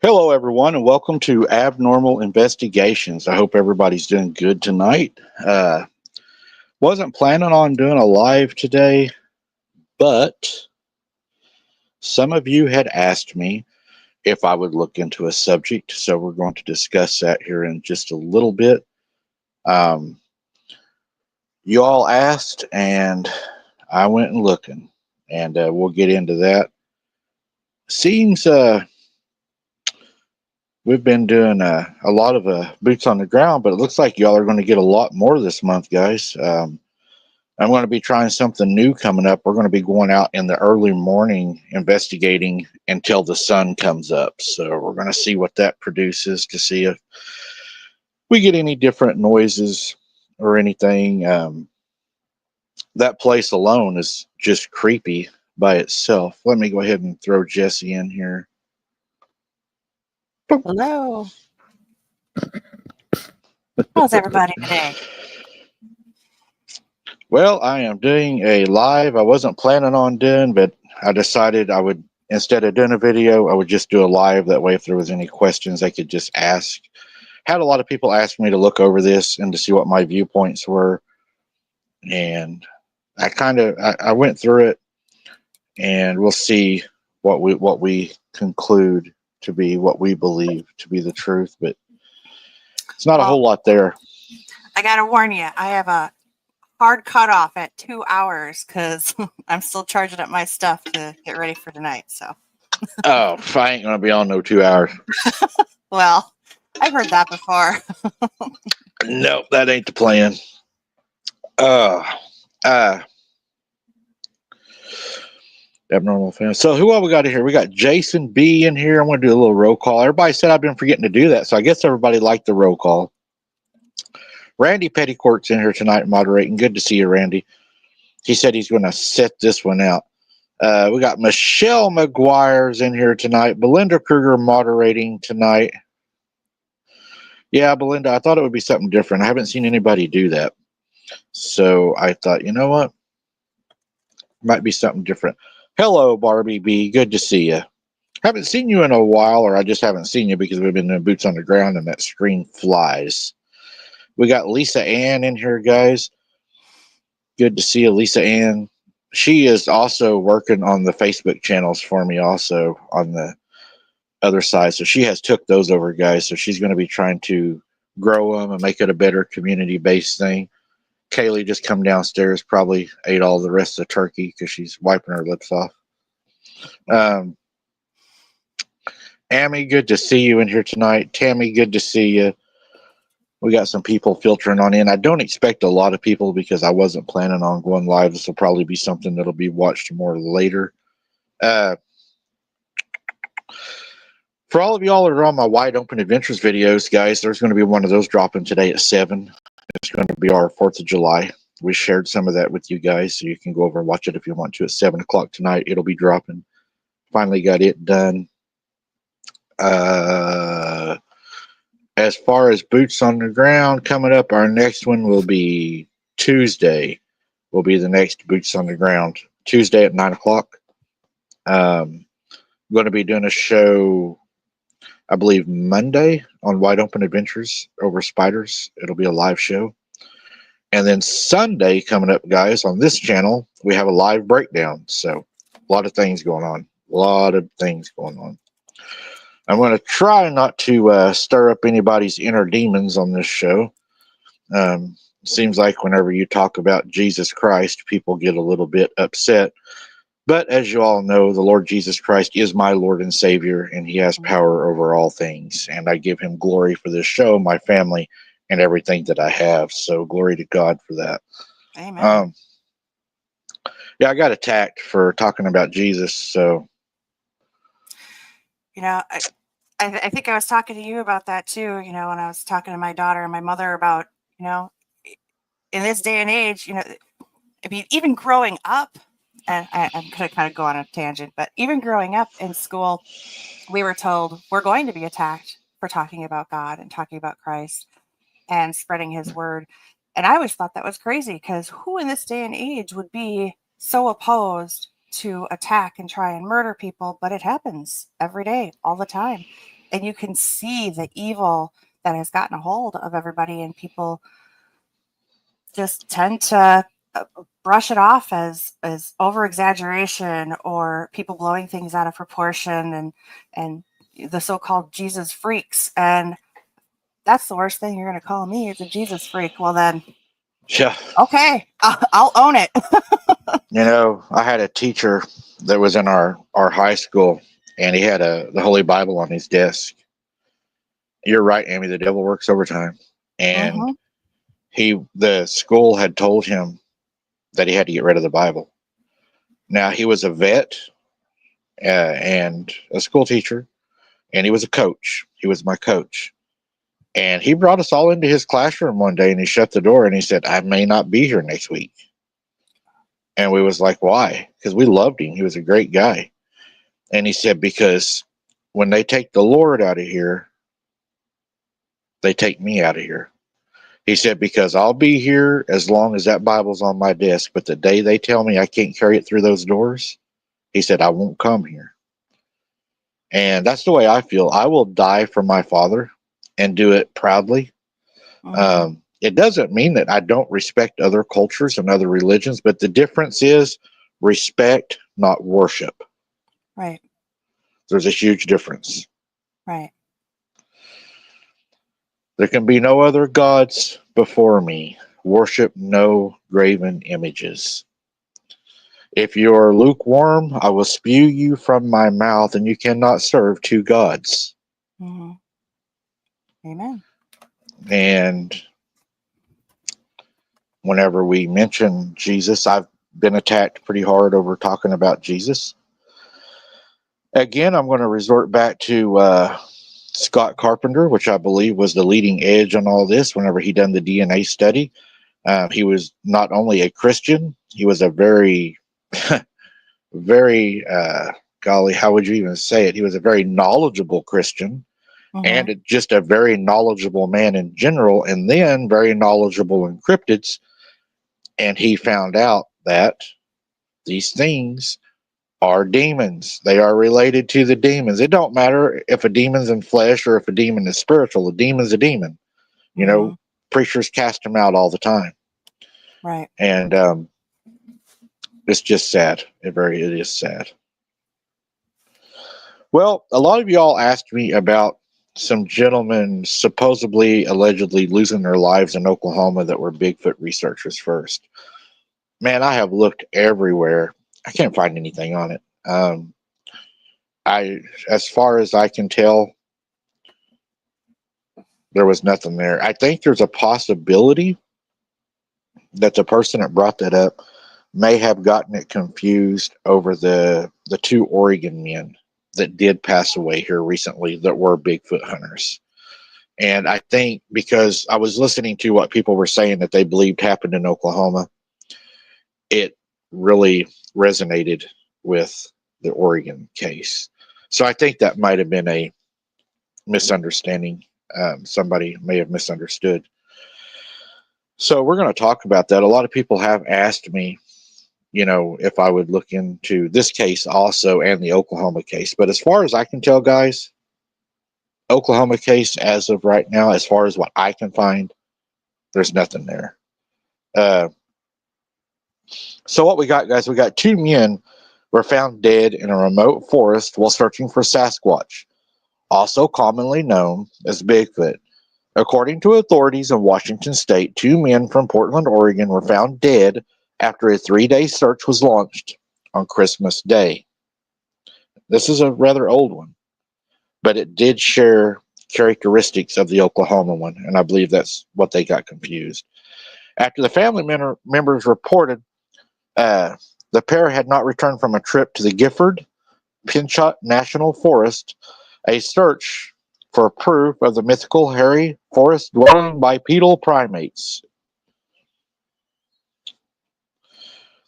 Hello, everyone, and welcome to Abnormal Investigations. I hope everybody's doing good tonight. Wasn't planning on doing a live today, but Some of you had asked me if I would look into a subject, so we're going to discuss that here in just a little bit. Um, you all asked, and I went and looking, and we'll get into that. Seems we've been doing a lot of boots on the ground, but it looks like y'all are going to get a lot more this month, guys. I'm going to be trying something new coming up. We're going to be going out in the early morning investigating until the sun comes up. So we're going to see what that produces to see if we get any different noises or anything. That place alone is just creepy by itself. Let me go ahead and throw Jesse in here. Hello. How's everybody today? Well, I am doing a live. I wasn't planning on doing, but I decided I would, instead of doing a video, I would just do a live. That way, if there was any questions, I could just ask. Had a lot of people ask me to look over this and to see what my viewpoints were. And I went through it, and we'll see what we conclude to be what we believe to be the truth. But it's not a whole lot there. I got to warn you, I have a hard cutoff at 2 hours because I'm still charging up my stuff to get ready for tonight. So, oh, I ain't gonna be on no 2 hours. Well, I've heard that before. Nope, that ain't the plan. Abnormal fan. So who all we got in here? We got Jason B in here. I'm gonna do a little roll call. Everybody said I've been forgetting to do that, so I guess everybody liked the roll call. Randy Petticourt's in here tonight moderating. Good to see you, Randy. He said he's going to set this one out. We got Michelle McGuire's in here tonight. Belinda Kruger moderating tonight. Yeah, Belinda, I thought it would be something different. I haven't seen anybody do that. So I thought, you know what? Might be something different. Hello, Barbie B. Good to see you. Haven't seen you in a while, or I just haven't seen you because we've been doing boots on the ground and that screen flies. We got Lisa Ann in here, guys. Good to see you, Lisa Ann. She is also working on the Facebook channels for me also on the other side. So she has took those over, guys. So she's going to be trying to grow them and make it a better community-based thing. Kaylee just come downstairs, probably ate all the rest of the turkey because she's wiping her lips off. Amy, good to see you in here tonight. Tammy, good to see you. We got some people filtering on in. I don't expect a lot of people because I wasn't planning on going live. This will probably be something that'll be watched more later. For all of y'all that are on my Wide Open Adventures videos, guys, there's going to be one of those dropping today at 7. It's going to be our 4th of July. We shared some of that with you guys, so you can go over and watch it if you want to at 7 o'clock tonight. It'll be dropping. Finally got it done. As far as boots on the ground coming up, our next one will be Tuesday. Will be the next boots on the ground. Tuesday at 9 o'clock. I'm going to be doing a show, I believe, Monday on Wide Open Adventures over spiders. It'll be a live show. And then Sunday coming up, guys, on this channel, we have a live breakdown. So a lot of things going on. I'm going to try not to stir up anybody's inner demons on this show. Seems like whenever you talk about Jesus Christ, people get a little bit upset. But as you all know, the Lord Jesus Christ is my Lord and Savior, and he has power over all things. And I give him glory for this show, my family, and everything that I have. So glory to God for that. Amen. Yeah, I got attacked for talking about Jesus. So, you know, I think I was talking to you about that too, you know, when I was talking to my daughter and my mother about, you know, in this day and age, you know, I mean, even growing up, and I'm going to kind of go on a tangent, but even growing up in school, we were told we're going to be attacked for talking about God and talking about Christ and spreading his word. And I always thought that was crazy because who in this day and age would be so opposed to attack and try and murder people? But it happens every day, all the time. And you can see the evil that has gotten a hold of everybody, and people just tend to brush it off as over exaggeration or people blowing things out of proportion and the so-called Jesus freaks. And that's the worst thing you're going to call me, is a Jesus freak. Well then, Yeah. okay, I'll own it. You know, I had a teacher that was in our high school, and he had the Holy Bible on his desk. You're right, Amy. The devil works overtime, and Mm-hmm. the school had told him that he had to get rid of the Bible. Now, he was a vet and a school teacher, and he was a coach. He was my coach. And he brought us all into his classroom one day, and he shut the door and he said, I may not be here next week. And we was like, why? Because we loved him. He was a great guy. And he said, because when they take the Lord out of here, they take me out of here. He said, because I'll be here as long as that Bible's on my desk, but the day they tell me I can't carry it through those doors, he said, I won't come here. And that's the way I feel. I will die for my Father and do it proudly. Mm-hmm. It doesn't mean that I don't respect other cultures and other religions, but the difference is respect, not worship. Right. There's a huge difference. Right. There can be no other gods before me. Worship no graven images. If you are lukewarm, I will spew you from my mouth, and you cannot serve two gods. Mm-hmm. Amen. And whenever we mention Jesus, I've been attacked pretty hard over talking about Jesus. Again, I'm going to resort back to Scott Carpenter, which I believe was the leading edge on all this whenever he done the DNA study. He was not only a Christian, he was a very, very, golly, how would you even say it? He was a very knowledgeable Christian Mm-hmm. and just a very knowledgeable man in general, and then very knowledgeable in cryptids. And he found out that these things are demons. They are related to the demons. It don't matter if a demon's in flesh or if a demon is spiritual. A demon's a demon. You Mm-hmm. know, preachers cast them out all the time. Right. And it's just sad. It is sad. Well, a lot of y'all asked me about some gentlemen supposedly, allegedly losing their lives in Oklahoma that were Bigfoot researchers first. Man, I have looked everywhere. I can't find anything on it. As far as I can tell, there was nothing there. I think there's a possibility that the person that brought that up may have gotten it confused over the two Oregon men that did pass away here recently that were Bigfoot hunters. And I think because I was listening to what people were saying that they believed happened in Oklahoma, it really resonated with the Oregon case. So I think that might have been a misunderstanding. Somebody may have misunderstood. So we're going to talk about that. A lot of people have asked me, if I would look into this case also and the Oklahoma case. But as far as I can tell, guys, Oklahoma case as of right now, as far as what I can find, there's nothing there. So what we got, guys, we got two men were found dead in a remote forest while searching for Sasquatch, also commonly known as Bigfoot. According to authorities in Washington state, two men from Portland, Oregon were found dead after a 3-day search was launched on Christmas Day. This is a rather old one, but it did share characteristics of the Oklahoma one, and I believe that's what they got confused. After the family members reported the pair had not returned from a trip to the Gifford Pinchot National Forest, a search for proof of the mythical hairy forest dwelling bipedal primates.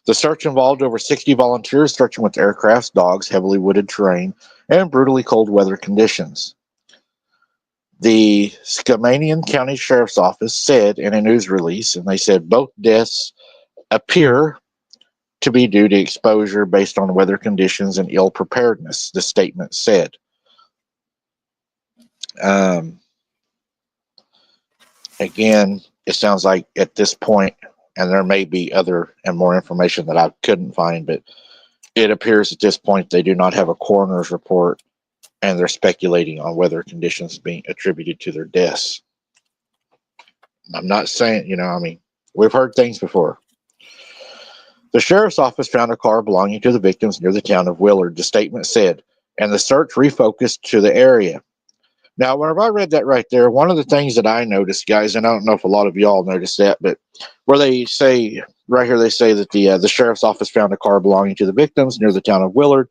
The search involved over 60 volunteers searching with aircrafts, dogs, heavily wooded terrain, and brutally cold weather conditions. The Skamanian County Sheriff's Office said in a news release, and they said both deaths appear to be due to exposure based on weather conditions and ill preparedness, the statement said. Again, it sounds like at this point And there may be other and more information that I couldn't find, but it appears at this point they do not have a coroner's report, and they're speculating on weather conditions being attributed to their deaths. I'm not saying, we've heard things before. The sheriff's office found a car belonging to the victims near the town of Willard, the statement said, and the search refocused to the area. Now, whenever I read that right there, one of the things that I noticed, guys, and I don't know if a lot of y'all noticed that, but where they say, right here, they say that the sheriff's office found a car belonging to the victims near the town of Willard.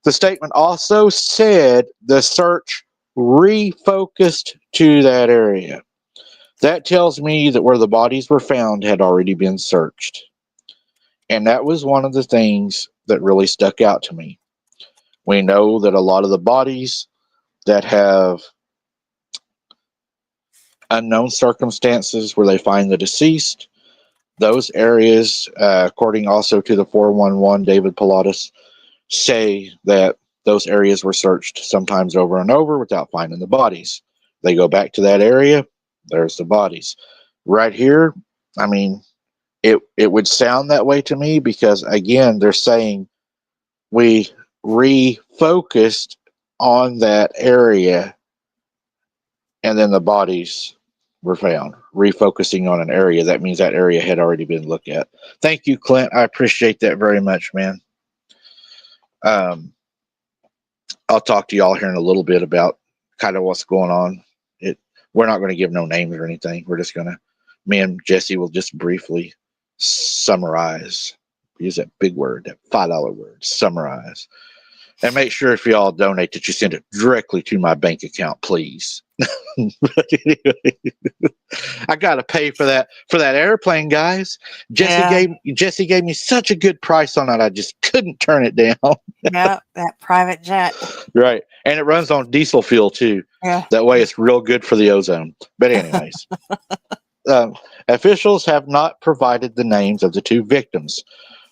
The statement also said the search refocused to that area. That tells me that where the bodies were found had already been searched. And that was one of the things that really stuck out to me. We know that a lot of the bodies that have unknown circumstances where they find the deceased, those areas, according also to the 411 David Pilatus, say that those areas were searched sometimes over and over without finding the bodies. They go back to that area, there's the bodies. Right here, I mean, it would sound that way to me because, again, they're saying we refocused on that area and then the bodies were found. Refocusing on an area, that means that area had already been looked at. Thank you, Clint. I appreciate that very much, man. I'll talk to y'all here in a little bit about kind of what's going on. We're not going to give no names or anything. We're just going to, me and Jesse will just briefly summarize. Use that big word, that $5 word, summarize. And make sure if y'all donate that you send it directly to my bank account, please. But anyway, I gotta pay for that airplane, guys. Jesse gave me such a good price on it, I just couldn't turn it down. Yeah, that private jet. Right. And it runs on diesel fuel too. Yeah. That way it's real good for the ozone. But anyways, officials have not provided the names of the two victims.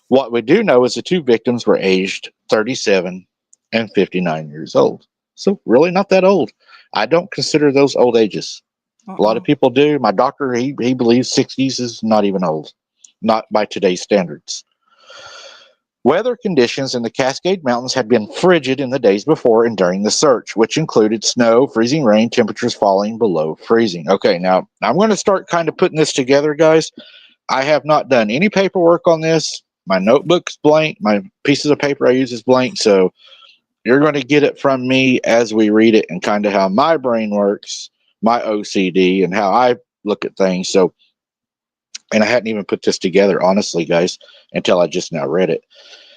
What we do know is the two victims were aged 37 and 59 years old. So really not that old. I don't consider those old ages. A lot of people do. My doctor, he believes 60s is not even old. Not by today's standards. Weather conditions in the Cascade Mountains had been frigid in the days before and during the search, which included snow, freezing rain, temperatures falling below freezing. Okay, now I'm going to start kind of putting this together, guys. I have not done any paperwork on this. My notebook's blank. My pieces of paper I use is blank. So you're going to get it from me as we read it and kind of how my brain works, my OCD, and how I look at things. So, and I hadn't even put this together, honestly, guys, until I just now read it.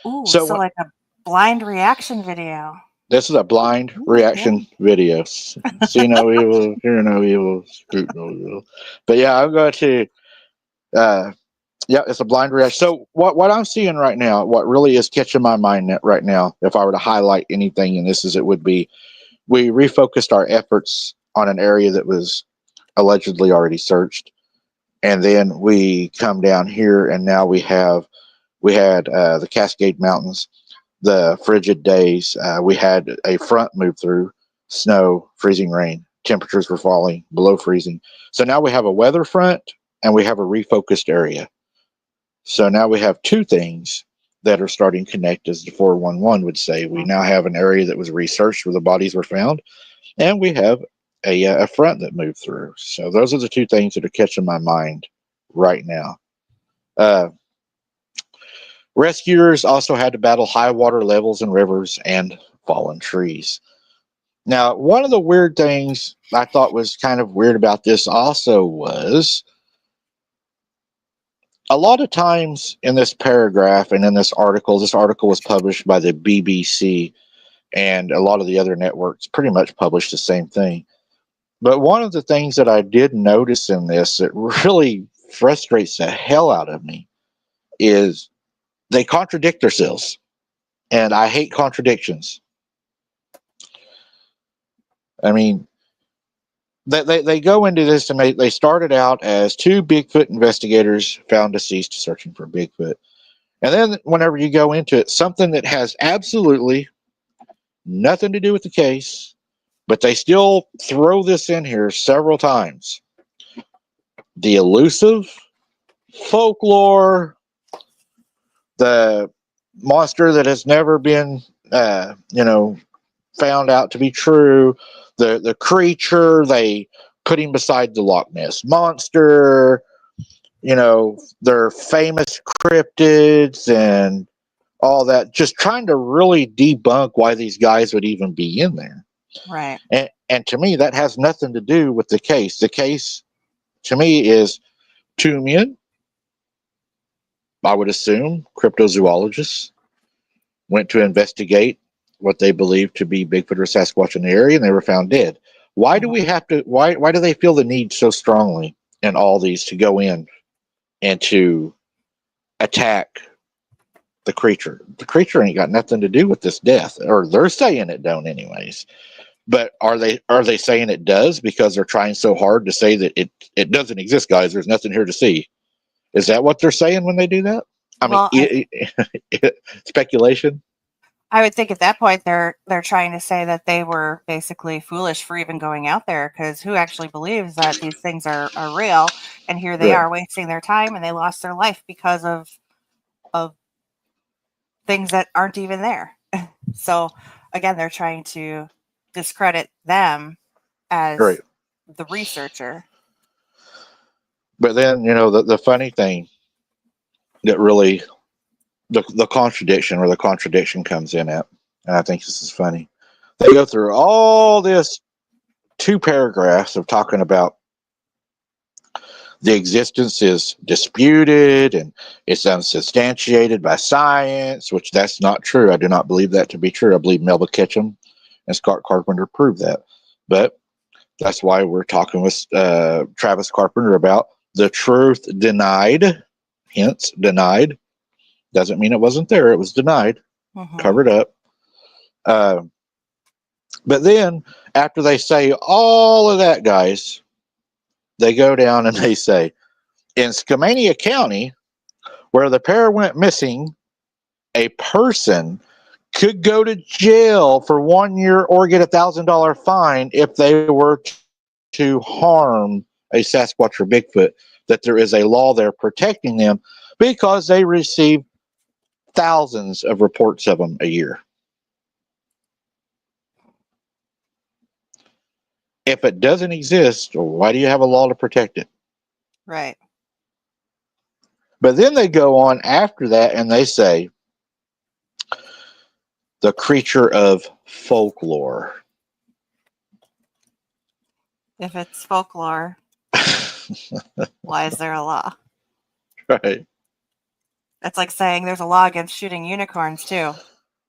Ooh, so like a blind reaction video. This is a blind reaction video. See no evil, hear no evil, scrutinate no evil. But yeah, I'm going to... yeah, it's a blind reaction. So what I'm seeing right now, what really is catching my mind right now, if I were to highlight anything in this, is it would be we refocused our efforts on an area that was allegedly already searched, and then we come down here, and now we had the Cascade Mountains, the frigid days. We had a front move through, snow, freezing rain, temperatures were falling below freezing. So now we have a weather front and we have a refocused area. So now we have two things that are starting to connect, as the 411 would say. We now have an area that was researched where the bodies were found, and we have a front that moved through. So those are the two things that are catching my mind right now. Rescuers also had to battle high water levels in rivers and fallen trees. Now, one of the weird things I thought was kind of weird about this also was a lot of times in this paragraph and in this article was published by the BBC, and a lot of the other networks pretty much published the same thing. But one of the things that I did notice in this that really frustrates the hell out of me is they contradict themselves. And I hate contradictions. I mean, they go into this and they started out as two Bigfoot investigators found deceased searching for Bigfoot. And then whenever you go into it, something that has absolutely nothing to do with the case, but they still throw this in here several times. The elusive folklore, the monster that has never been, found out to be true, the creature they put him beside the Loch Ness monster, their famous cryptids and all that, just trying to really debunk why these guys would even be in there. Right. And to me, that has nothing to do with the case. The case, to me, is two men, I would assume, cryptozoologists, went to investigate what they believed to be Bigfoot or Sasquatch in the area, and they were found dead. Why do we have to? Why do they feel the need so strongly in all these to go in and to attack the creature? The creature ain't got nothing to do with this death, or they're saying it don't, anyways. But are they saying it does because they're trying so hard to say that it doesn't exist, guys? There's nothing here to see. Is that what they're saying when they do that? I mean, Well, speculation. I would think at that point they're trying to say that they were basically foolish for even going out there, because who actually believes that these things are real? And here they Right. are wasting their time, and they lost their life because of things that aren't even there. So again, they're trying to discredit them Right. as the researcher. But then, the funny thing that really, the contradiction, where the contradiction comes in at, and I think this is funny. They go through all this 2 paragraphs of talking about the existence is disputed and it's unsubstantiated by science, which that's not true. I do not believe that to be true. I believe Melba Ketchum and Scott Carpenter proved that. But that's why we're talking with Travis Carpenter about the truth denied, hence denied. Doesn't mean it wasn't there. It was denied, covered up. But then after they say all of that, guys, they go down and they say, in Skamania County, where the pair went missing, a person could go to jail for 1 year or get $1,000 fine if they were to harm a Sasquatch or Bigfoot, that there is a law there protecting them because they receive thousands of reports of them a year. If it doesn't exist, why do you have a law to protect it? Right. But then they go on after that and they say, the creature of folklore. If it's folklore, why is there a law? Right. That's like saying there's a law against shooting unicorns too,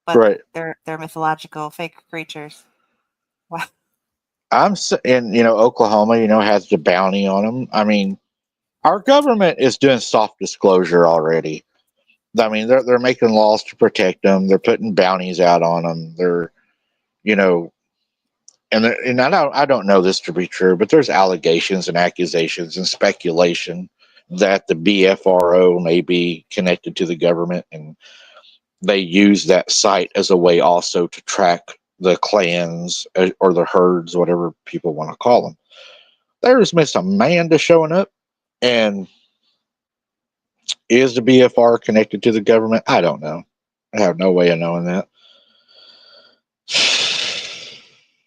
but Right. they're mythological fake creatures. Wow. In Oklahoma, has the bounty on them. I mean, our government is doing soft disclosure already. I mean, they're making laws to protect them. They're putting bounties out on them. They're, and I don't know this to be true, but there's allegations and accusations and speculation that the BFRO may be connected to the government, and they use that site as a way also to track the clans or the herds, whatever people want to call them. There's Miss Amanda showing up, and is the BFR connected to the government? I don't know. I have no way of knowing that.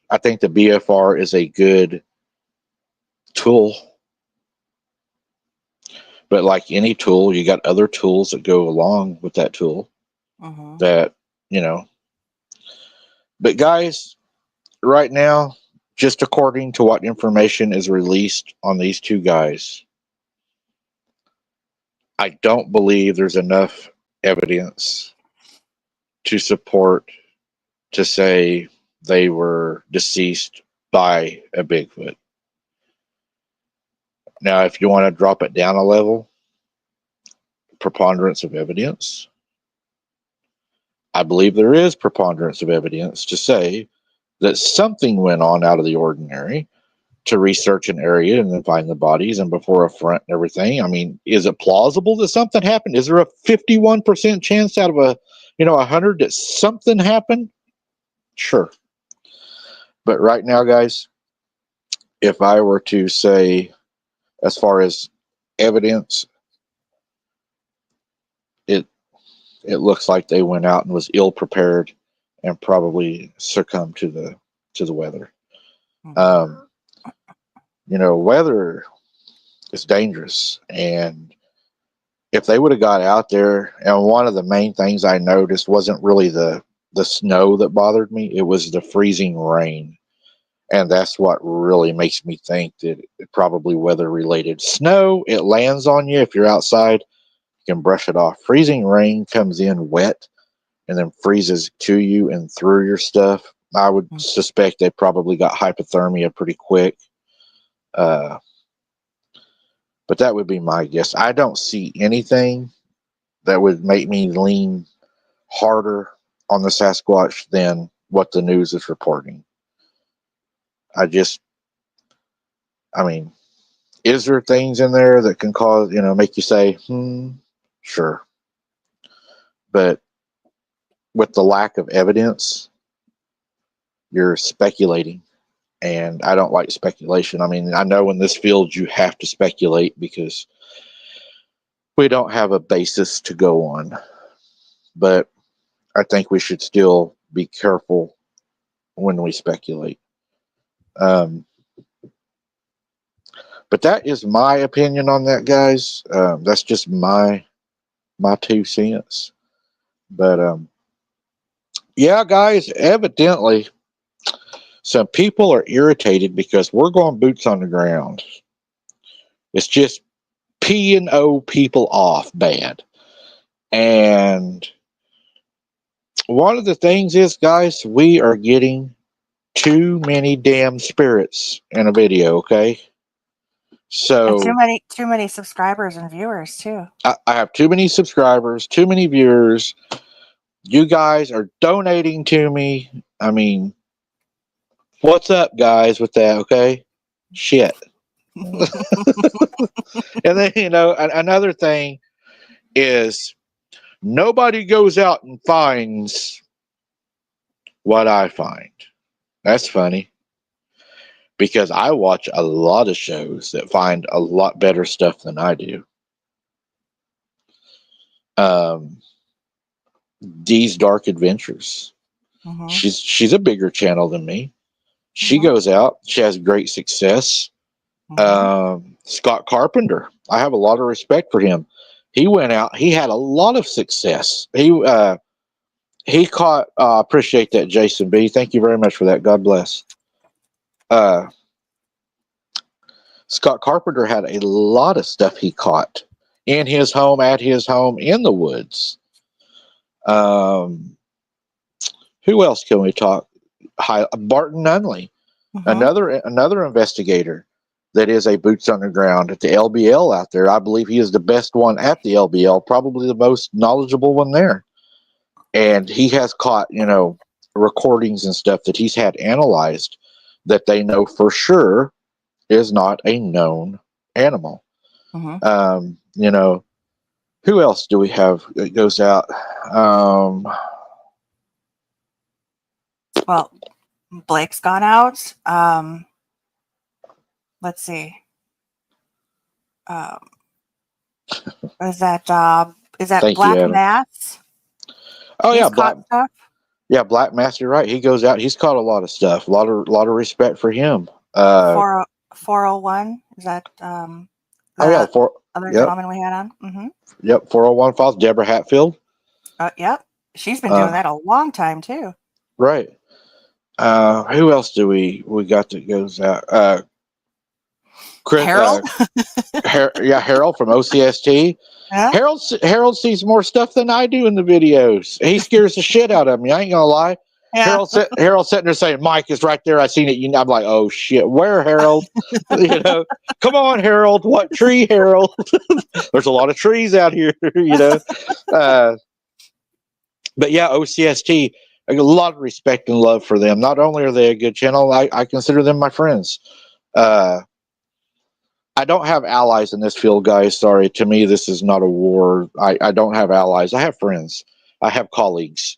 I think the BFR is a good tool, but like any tool, you got other tools that go along with that tool. That But guys, right now, just according to what information is released on these 2 guys, I don't believe there's enough evidence to support, to say they were deceased by a Bigfoot. Now, if you want to drop it down a level, preponderance of evidence, I believe there is preponderance of evidence to say that something went on out of the ordinary to research an area and then find the bodies and before a front and everything. I mean, is it plausible that something happened? Is there a 51% chance out of 100 that something happened? Sure. But right now, guys, if I were to say, as far as evidence, it looks like they went out and was ill prepared and probably succumbed to the weather. Weather is dangerous, and if they would have got out there, and one of the main things I noticed wasn't really the snow that bothered me, it was the freezing rain. And that's what really makes me think that it probably weather related. Snow, it lands on you if you're outside, you can brush it off. Freezing rain comes in wet and then freezes to you and through your stuff. I would suspect they probably got hypothermia pretty quick. But that would be my guess. I don't see anything that would make me lean harder on the Sasquatch than what the news is reporting. Is there things in there that can cause, make you say, sure. But with the lack of evidence, you're speculating. And I don't like speculation. I know in this field you have to speculate because we don't have a basis to go on. But I think we should still be careful when we speculate. But that is my opinion on that, guys. That's just my 2 cents. But yeah, guys, evidently some people are irritated because we're going boots on the ground. It's just P&O people off bad. And one of the things is, guys, we are getting too many damn spirits in a video, okay? So and too many subscribers and viewers too. I have too many subscribers, too many viewers. You guys are donating to me. What's up, guys, with that, okay? Shit. And then, another thing is nobody goes out and finds what I find. That's funny. Because I watch a lot of shows that find a lot better stuff than I do. Dee's Dark Adventures. She's a bigger channel than me. She goes out. She has great success. Scott Carpenter. I have a lot of respect for him. He went out. He had a lot of success. He caught. Appreciate that, Jason B. Thank you very much for that. God bless. Scott Carpenter had a lot of stuff he caught in his home, at his home, in the woods. Who else can we talk? Barton Nunley, another investigator that is a boots on the ground at the LBL out there. I believe he is the best one at the LBL, probably the most knowledgeable one there. And he has caught, recordings and stuff that he's had analyzed that they know for sure is not a known animal. Who else do we have that goes out? Well, Blake's gone out. Let's see. Is that Black Mass? Oh, yeah, Black stuff. Yeah, Black Mass. You're right. He goes out. He's caught a lot of stuff. A lot of respect for him. 401. Is that other gentleman we had on? Yep, 401 Files. Deborah Hatfield. Yep, she's been doing that a long time too. Right. Who else do we got that goes out? Chris, Harold. Harold from OCST. Yeah. Harold sees more stuff than I do in the videos. He scares the shit out of me. I ain't gonna lie. Yeah. Harold sitting there saying, "Mike is right there. I seen it." I'm like, "Oh shit, where, Harold?" Come on, Harold. What tree, Harold? There's a lot of trees out here, But yeah, OCST. I got a lot of respect and love for them. Not only are they a good channel, I consider them my friends. I don't have allies in this field, guys. Sorry. To me, this is not a war. I don't have allies. I have friends. I have colleagues.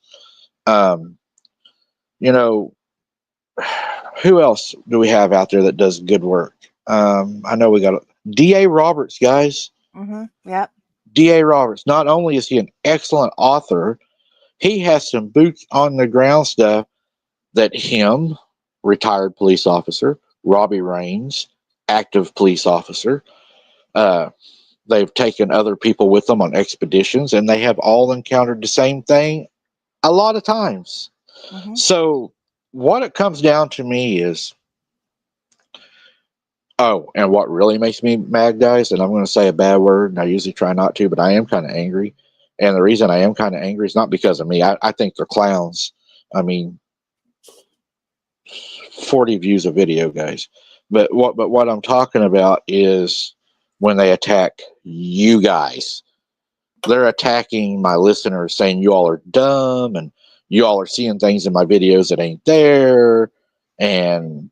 Who else do we have out there that does good work? I know we got D.A. Roberts, guys. Yep. D.A. Roberts, not only is he an excellent author, he has some boots on the ground stuff that him, retired police officer, Robbie Raines, active police officer, they've taken other people with them on expeditions, and they have all encountered the same thing a lot of times. Mm-hmm. So what it comes down to me is, oh, and what really makes me mad, guys, and I'm going to say a bad word, and I usually try not to, but I am kind of angry. And the reason I am kind of angry is not because of me. I think they're clowns. I mean, 40 views a video, guys. But what I'm talking about is when they attack you guys. They're attacking my listeners, saying you all are dumb and you all are seeing things in my videos that ain't there. And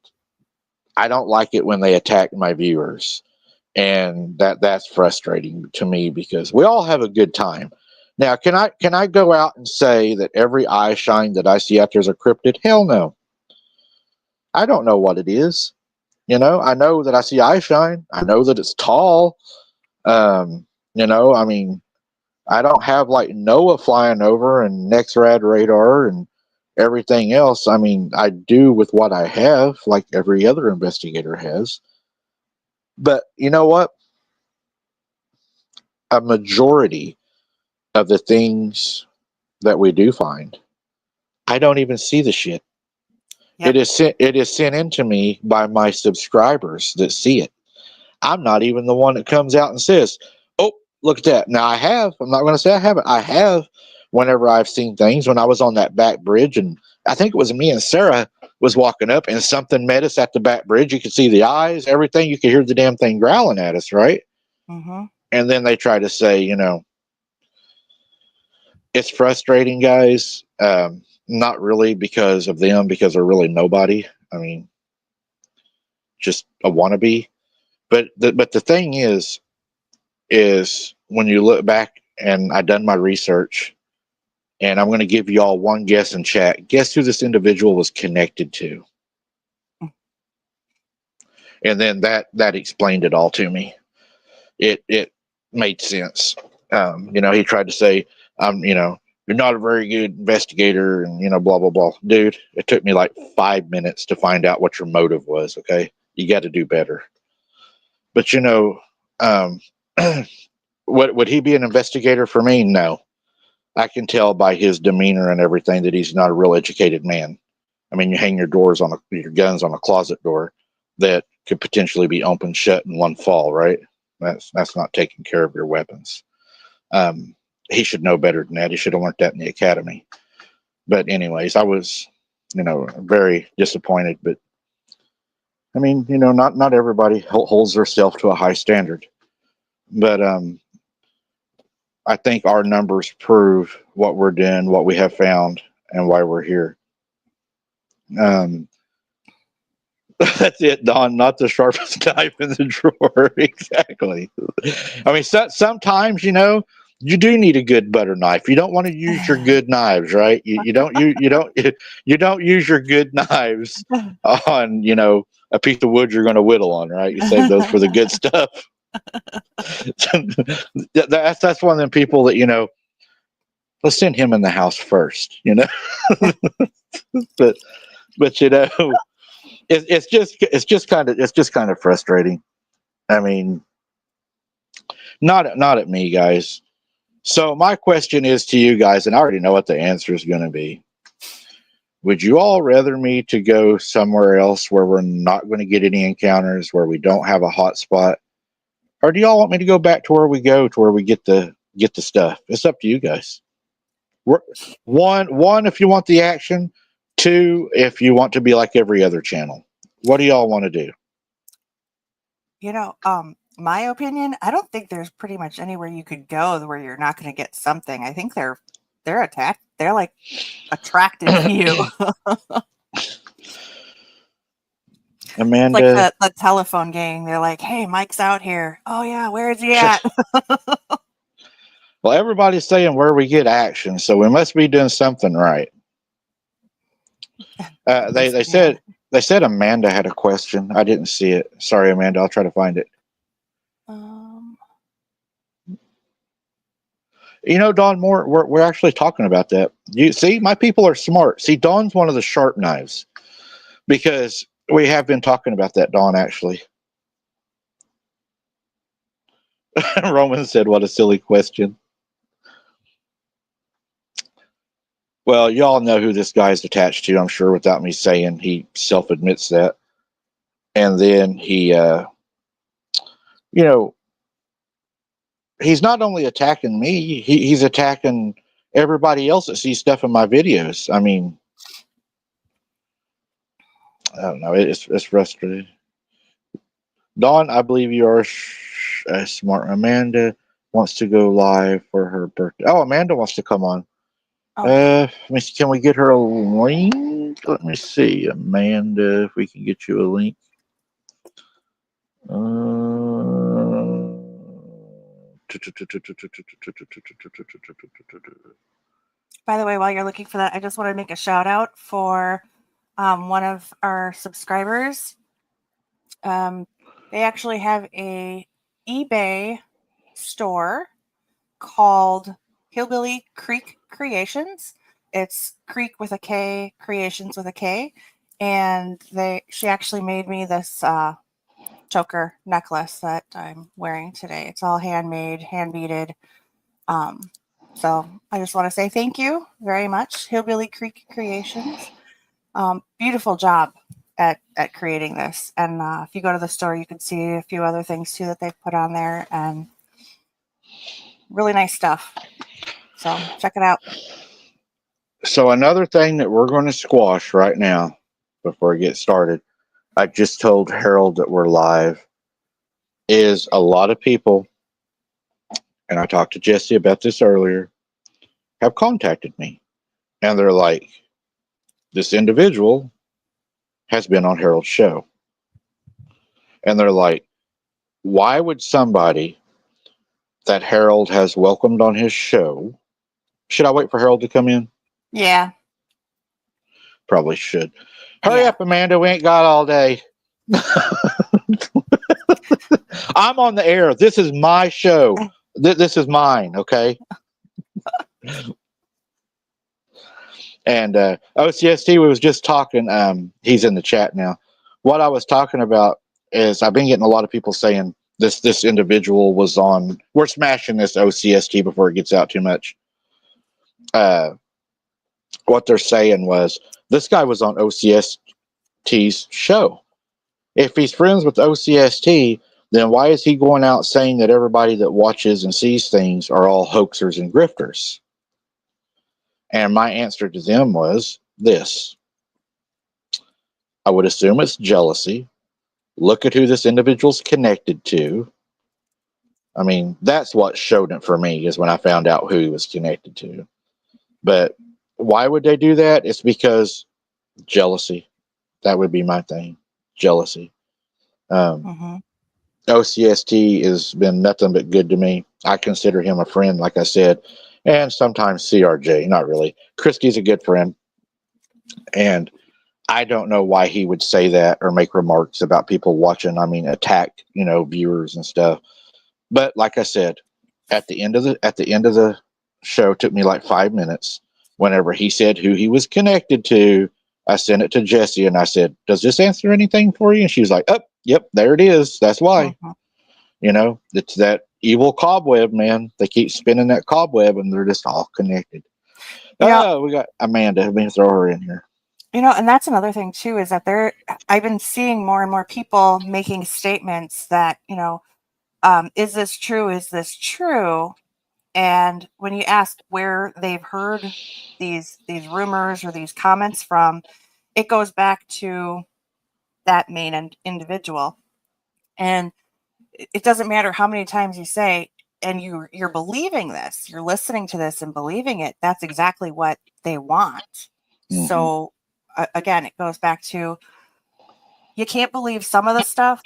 I don't like it when they attack my viewers. And that's frustrating to me because we all have a good time. Now, can I go out and say that every eye shine that I see out there is a cryptid? Hell no. I don't know what it is. You know, I know that I see eye shine. I know that it's tall. You know, I mean, I don't have like Noah flying over and NEXRAD radar and everything else. I mean, I do with what I have, like every other investigator has. But you know what? A majority of the things that we do find, I don't even see the shit. Yep. It is sent in to me by my subscribers that see it. I'm not even the one that comes out and says, "Oh, look at that." Now I have. I'm not going to say I haven't. I have. Whenever I've seen things, when I was on that back bridge, and I think it was me and Sarah was walking up, and something met us at the back bridge. You could see the eyes, everything. You could hear the damn thing growling at us, right? Mm-hmm. And then they try to say, you know, it's frustrating, guys. Not really because of them, because they're really nobody. I mean, just a wannabe. But the thing is when you look back, and I done my research, and I'm going to give you all one guess in chat. Guess who this individual was connected to? And then that explained it all to me. It made sense. You know, he tried to say, you know, you're not a very good investigator, and you know, blah blah blah. Dude, it took me like 5 minutes to find out what your motive was. Okay, you got to do better. But you know, what would he be an investigator for me? No, I can tell by his demeanor and everything that he's not a real educated man. I mean, you hang your your guns on a closet door that could potentially be opened shut in one fall, right? That's not taking care of your weapons. He should know better than that. He should have learned that in the academy. But anyways, I was, you know, very disappointed. But I mean, you know, not everybody holds themselves to a high standard. But I think our numbers prove what we're doing, what we have found, and why we're here. That's it, Don. Not the sharpest knife in the drawer. Exactly. I mean, sometimes, you know, you do need a good butter knife. You don't want to use your good knives, right? You don't you don't use your good knives on, you know, a piece of wood you're going to whittle on, right? You save those for the good stuff. That's one of them people that, you know, let's send him in the house first, you know. but you know, it's just kind of frustrating. I mean, not at me, guys. So my question is to you guys, and I already know what the answer is going to be. Would you all rather me to go somewhere else where we're not going to get any encounters, where we don't have a hot spot, or do y'all want me to go back to where we go, to where we get the stuff? It's up to you guys. One, if you want the action. Two, if you want to be like every other channel. What do y'all want to do? You know, my opinion, I don't think there's pretty much anywhere you could go where you're not going to get something. I think they're attacked. They're like attracted to you. Amanda, It's like the telephone gang. They're like, "Hey, Mike's out here. Oh yeah, where is he at?" well, everybody's saying where we get action, so we must be doing something right. They said Amanda had a question. I didn't see it. Sorry, Amanda. I'll try to find it. You know, Dawn Moore, we're actually talking about that. You see, my people are smart. See, Dawn's one of the sharp knives because we have been talking about that, Dawn, actually. Roman said, what a silly question. Well, y'all know who this guy's attached to, I'm sure, without me saying. He self admits that. And then he, you know, he's not only attacking me, he's attacking everybody else that sees stuff in my videos. I mean, I don't know. It's frustrating. Dawn, I believe you are smart. Amanda wants to go live for her birthday. Oh, Amanda wants to come on. Oh, Let me see, can we get her a link? Let me see, Amanda, if we can get you a link. by the way, while you're looking for that, I just want to make a shout out for one of our subscribers. They actually have a eBay store called Hillbilly Creek Creations. It's Creek with a K, Creations with a K, and she actually made me this choker necklace that I'm wearing today. It's all handmade, hand beaded. So I just want to say thank you very much, Hillbilly Creek Creations. Beautiful job at creating this. And if you go to the store, you can see a few other things too that they've put on there, and really nice stuff. So check it out. So another thing that we're going to squash right now before we get started, I just told Harold that we're live, is a lot of people, and I talked to Jesse about this earlier, have contacted me. And they're like, this individual has been on Harold's show. And they're like, why would somebody that Harold has welcomed on his show, should I wait for Harold to come in? Yeah. Probably should. Hurry Yeah. up, Amanda. We ain't got all day. I'm on the air. This is my show. This is mine, okay? And OCST, we was just talking. He's in the chat now. What I was talking about is I've been getting a lot of people saying this individual was on. We're smashing this OCST before it gets out too much. What they're saying was this guy was on OCST's show. If he's friends with OCST, then why is he going out saying that everybody that watches and sees things are all hoaxers and grifters? And my answer to them was this. I would assume it's jealousy. Look at who this individual's connected to. I mean, that's what showed it for me, is when I found out who he was connected to. But why would they do that? It's because jealousy. That would be my thing. Jealousy. OCST has been nothing but good to me. I consider him a friend, like I said, and sometimes CRJ. Not really. Christy's a good friend. And I don't know why he would say that or make remarks about people watching. I mean, attack, viewers and stuff. But like I said, at the end of the show, it took me like 5 minutes. Whenever he said who he was connected to, I sent it to Jessie and I said, "Does this answer anything for you?" And she was like, "Oh, yep, there it is. That's why." It's that evil cobweb, man. They keep spinning that cobweb and they're just all connected. We got Amanda. Let me throw her in here. And that's another thing too, is that I've been seeing more and more people making statements that, is this true? Is this true? And when you ask where they've heard these rumors or these comments from, it goes back to that main individual. And it doesn't matter how many times you say, and you're believing this, you're listening to this and believing it, that's exactly what they want. Mm-hmm. So again, it goes back to, you can't believe some of the stuff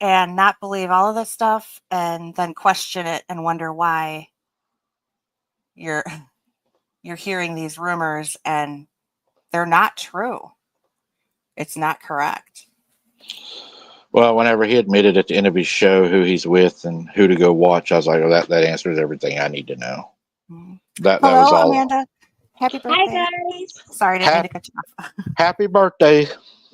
and not believe all of the stuff and then question it and wonder why you're hearing these rumors and they're not true. It's not correct. Well, whenever he admitted at the end of his show who he's with and who to go watch, I was like, "Oh, that answers everything I need to know." That Hello, was all. Amanda. Happy birthday. Hi, guys. Sorry, I didn't mean to cut you off. Happy birthday.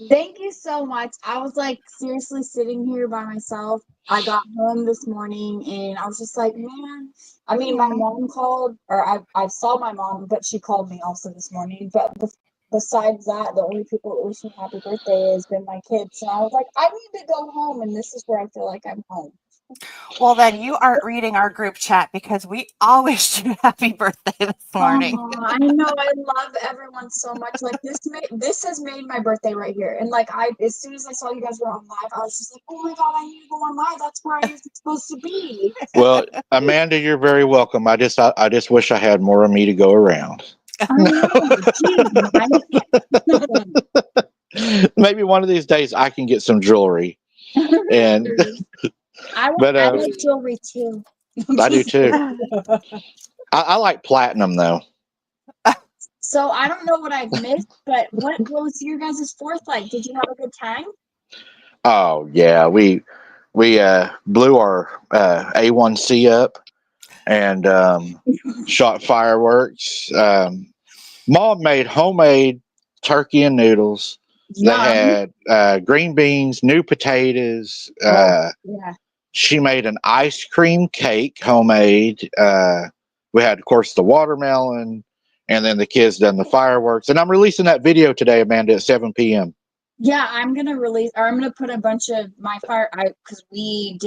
Thank you so much. I was like seriously sitting here by myself. I got home this morning and I was just like, man. I mean, my mom called, or I saw my mom, but she called me also this morning. But besides that, the only people that wish me happy birthday has been my kids. So I was like, I need to go home, and this is where I feel like I'm home. Well, then you aren't reading our group chat because we all wished you happy birthday this morning. I know. I love everyone so much. Like this has made my birthday right here. And like as soon as I saw you guys were on live, I was just like, oh my god, I need to go on live. That's where I was supposed to be. Well, Amanda, you're very welcome. I just wish I had more of me to go around. I know. Geez, Maybe one of these days I can get some jewelry. And I like jewelry too. I do too. I like platinum though. So I don't know what I've missed, but what was your guys' fourth like? Did you have a good time? Oh yeah, we blew our A1C up and shot fireworks. Mom made homemade turkey and noodles. Yum. They had green beans, new potatoes. Yeah. She made an ice cream cake, homemade. We had, of course, the watermelon, and then the kids done the fireworks. And I'm releasing that video today, Amanda, at 7 p.m. Yeah, I'm gonna put a bunch of my because we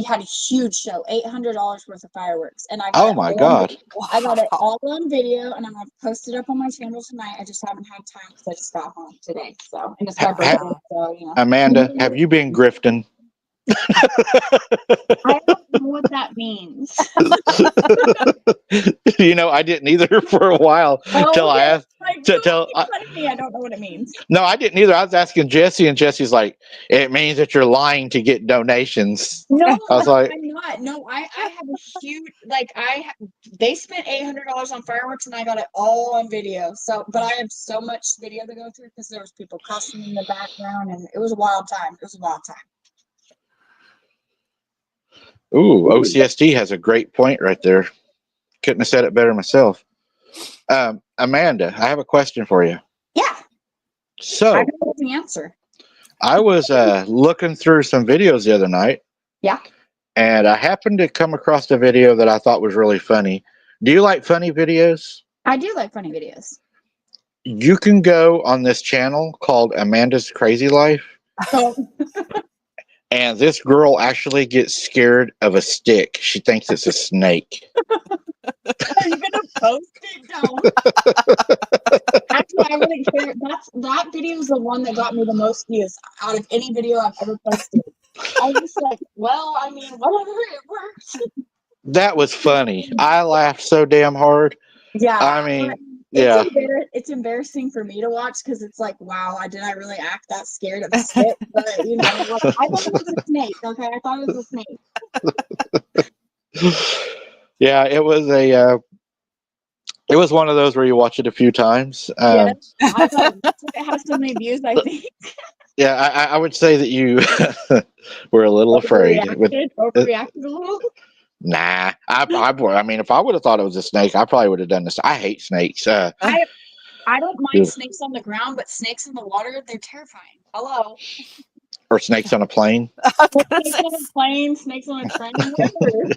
had a huge show, $800 worth of fireworks, and I got Oh my God! I got it all on video, and I'm gonna post it up on my channel tonight. I just haven't had time because I just got home today, so and it's my birthday, so you know. Amanda, have you been grifting? I don't know what that means. I didn't either for a while until I asked. I don't know what it means. No, I didn't either. I was asking Jesse, and Jesse's like, "It means that you're lying to get donations." No, I was like, I'm not. No, I have a huge they spent $800 on fireworks, and I got it all on video. So, but I have so much video to go through because there was people cussing in the background, and it was a wild time. Ooh, OCST has a great point right there. Couldn't have said it better myself. Amanda, I have a question for you. Yeah. So, I know the answer. I was looking through some videos the other night. Yeah. And I happened to come across a video that I thought was really funny. Do you like funny videos? I do like funny videos. You can go on this channel called Amanda's Crazy Life. Oh. And this girl actually gets scared of a stick. She thinks it's a snake. Are you gonna post it? No. Actually, I wouldn't care. That video is the one that got me the most views out of any video I've ever posted. I was just like, well, I mean, whatever, it works. That was funny. I laughed so damn hard. Yeah. I mean, yeah. It's embarrassing for me to watch because it's like, wow, did I really act that scared of a stick? But I thought it was a snake. Okay, I thought it was a snake. Yeah, it was one of those where you watch it a few times. Yes, I thought it has so many views, I think. Yeah, I would say that you were a little afraid. Overreacted a little? Nah, I mean, if I would have thought it was a snake, I probably would have done this. I hate snakes. I don't mind snakes on the ground, but snakes in the water, they're terrifying. Hello. Or snakes on a plane. Snakes on a plane, snakes on a train, whatever.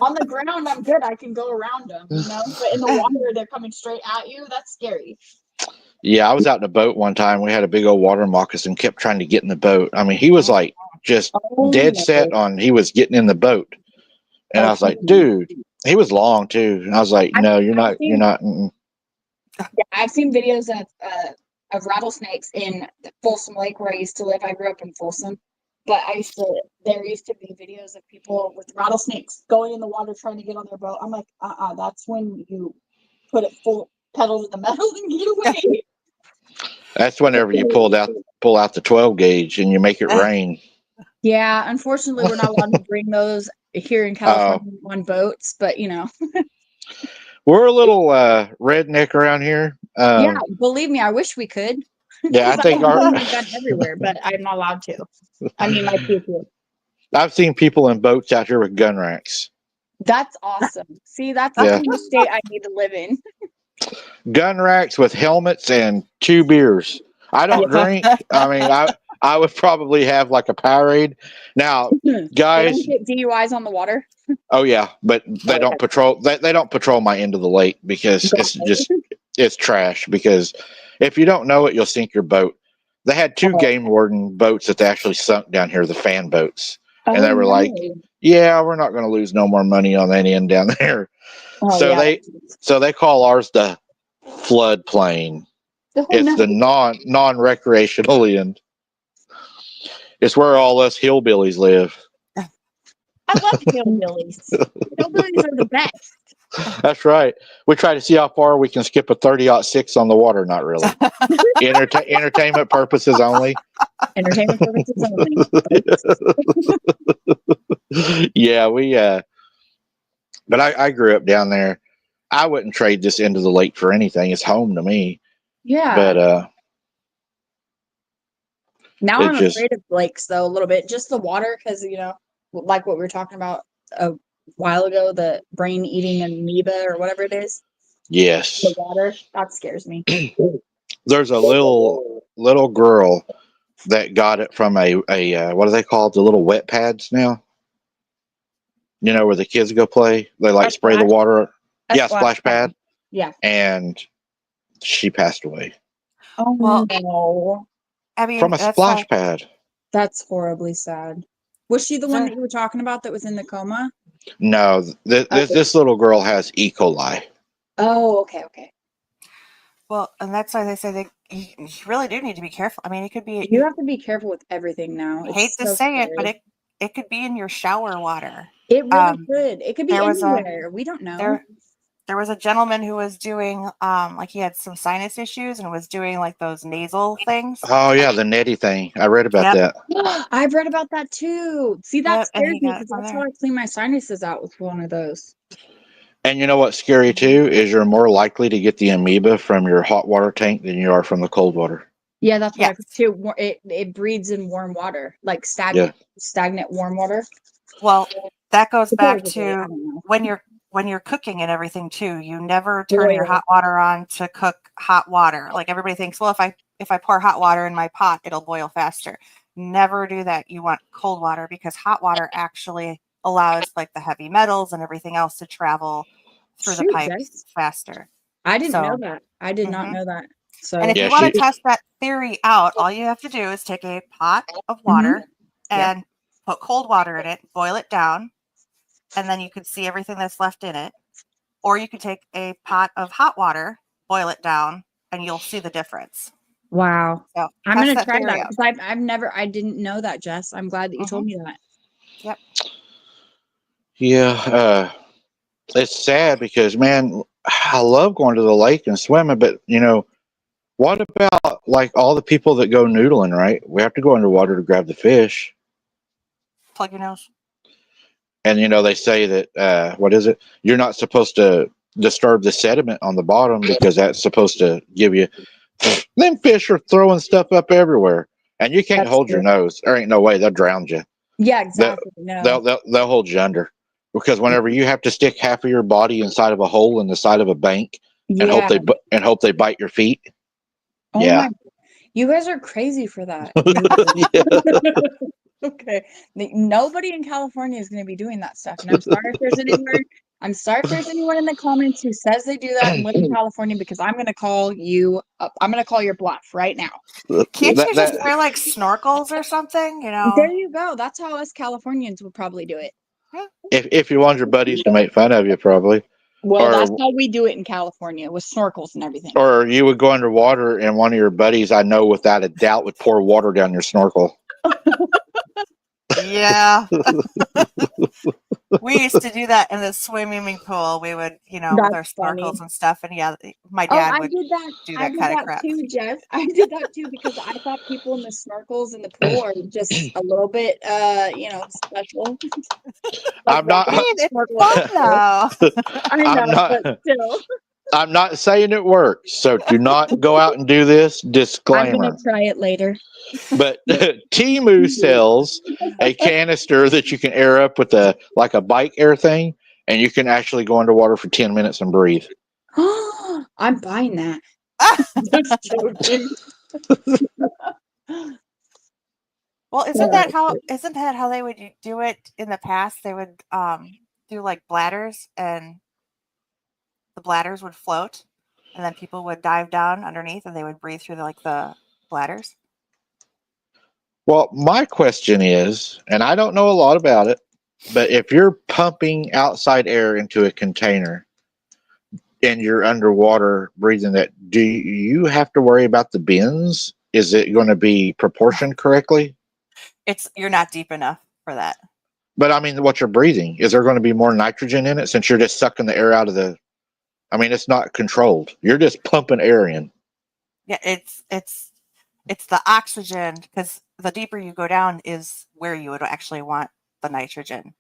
On the ground, I'm good. I can go around them, But in the water, they're coming straight at you. That's scary. Yeah, I was out in a boat one time. We had a big old water moccasin, kept trying to get in the boat. I mean, he was like just dead set on he was getting in the boat. And I was like, dude, he was long too. And I was like, no, you're not. Yeah, I've seen videos of rattlesnakes in Folsom Lake where I used to live. I grew up in Folsom. But there used to be videos of people with rattlesnakes going in the water trying to get on their boat. I'm like, that's when you put it full pedal to the metal and get away. That's whenever you pull out the 12 gauge and you make it rain. Yeah, unfortunately, we're not allowed to bring those here in California on boats, but we're a little redneck around here. Yeah, believe me, I wish we could. Yeah, I think our gun everywhere, but I'm not allowed to. I mean, my people. I've seen people in boats out here with gun racks. That's awesome. See, that's Yeah. the kind of state I need to live in. Gun racks with helmets and 2 beers. I don't drink. I mean, I would probably have like a Powerade. Now, They guys, don't get DUIs on the water. oh yeah, but they don't patrol. They don't patrol my end of the lake because it's trash. Because if you don't know it, you'll sink your boat. They had 2 game warden boats that they actually sunk down here, the fan boats, and they were like, "Yeah, we're not going to lose no more money on that end down there." So they call ours the floodplain. It's the non-recreational end. It's where all us hillbillies live. I love hillbillies. Hillbillies are the best. That's right. We try to see how far we can skip a 30-06 on the water. Not really. Entertainment purposes only. Entertainment purposes only. Yeah, but I grew up down there. I wouldn't trade this end of the lake for anything. It's home to me. Yeah. But now I'm afraid of lakes though a little bit. Just the water, because like what we were talking about a while ago, the brain eating amoeba or whatever it is. Yes. The water, that scares me. There's a little girl that got it from a what are they called? The little wet pads now. You know where the kids go play? They like spray the water. Yeah, splash pad. Yeah. And she passed away. Oh, Well, no. I mean, From a splash pad. That's horribly sad. Was she the one that you were talking about that was in the coma? No, this little girl has E. coli. Oh, okay. Well, and that's why they say you really do need to be careful. I mean, it could be. You have to be careful with everything now. I hate to say it, but it could be in your shower water. It really could. It could be anywhere. We don't know. There was a gentleman who was doing like he had some sinus issues and was doing like those nasal things. Oh yeah, the netty thing. I read about that. I've read about that too. See, that scared me because that's how I clean my sinuses out with one of those. And you know what's scary too is you're more likely to get the amoeba from your hot water tank than you are from the cold water. Yeah, that's what I've heard too. It breeds in warm water, like stagnant warm water. Well, that goes back to when you're cooking and everything too. You never turn your hot water on to cook hot water. Like everybody thinks, well, if I pour hot water in my pot, it'll boil faster. Never do that. You want cold water because hot water actually allows like the heavy metals and everything else to travel through the pipes faster. I didn't know that. I did not know that. So, and if you want to test that theory out, all you have to do is take a pot of water and put cold water in it, boil it down, and then you can see everything that's left in it. Or you could take a pot of hot water, boil it down, and you'll see the difference. Wow. So I'm going to try that because I didn't know that, Jess. I'm glad that you told me that. Yep. Yeah. It's sad because, man, I love going to the lake and swimming, but, what about like all the people that go noodling, right? We have to go underwater to grab the fish. Plug your nose. And, they say that, what is it? You're not supposed to disturb the sediment on the bottom because that's supposed to give you... Them fish are throwing stuff up everywhere. And you can't hold your nose. There ain't no way. They'll drown you. Yeah, exactly. They'll hold you under. Because whenever you have to stick half of your body inside of a hole in the side of a bank and hope they bite your feet. Oh my, you guys are crazy for that. Okay. Nobody in California is going to be doing that stuff. And I'm sorry if there's anyone in the comments who says they do that and live in California, because I'm going to call you up. I'm going to call your bluff right now. Can't you just wear like snorkels or something? There you go. That's how us Californians would probably do it. If you want your buddies to make fun of you, probably. Well, that's how we do it in California with snorkels and everything. Or you would go underwater and one of your buddies, I know without a doubt, would pour water down your snorkel. Yeah. We used to do that in the swimming pool. We would, with our snorkels and stuff. And my dad would do that kind of crap too, Jeff. I did that too because I thought people in the snorkels in the pool are just a little bit, special. I'm not. It's fun now. I know, but still. I'm not saying it works, so do not go out and do this. Disclaimer. I'm going to try it later. But Temu sells a canister that you can air up with a bike air thing, and you can actually go underwater for 10 minutes and breathe. I'm buying that. Just joking. Well, isn't that how they would do it in the past? They would do like bladders, and the bladders would float, and then people would dive down underneath, and they would breathe through the bladders. Well, my question is, and I don't know a lot about it, but if you're pumping outside air into a container and you're underwater breathing that, do you have to worry about the bends? Is it going to be proportioned correctly? You're not deep enough for that. But I mean, what you're breathing, is there going to be more nitrogen in it since you're just sucking the air out of the? I mean, it's not controlled. You're just pumping air in. Yeah, it's the oxygen, because the deeper you go down is where you would actually want the nitrogen.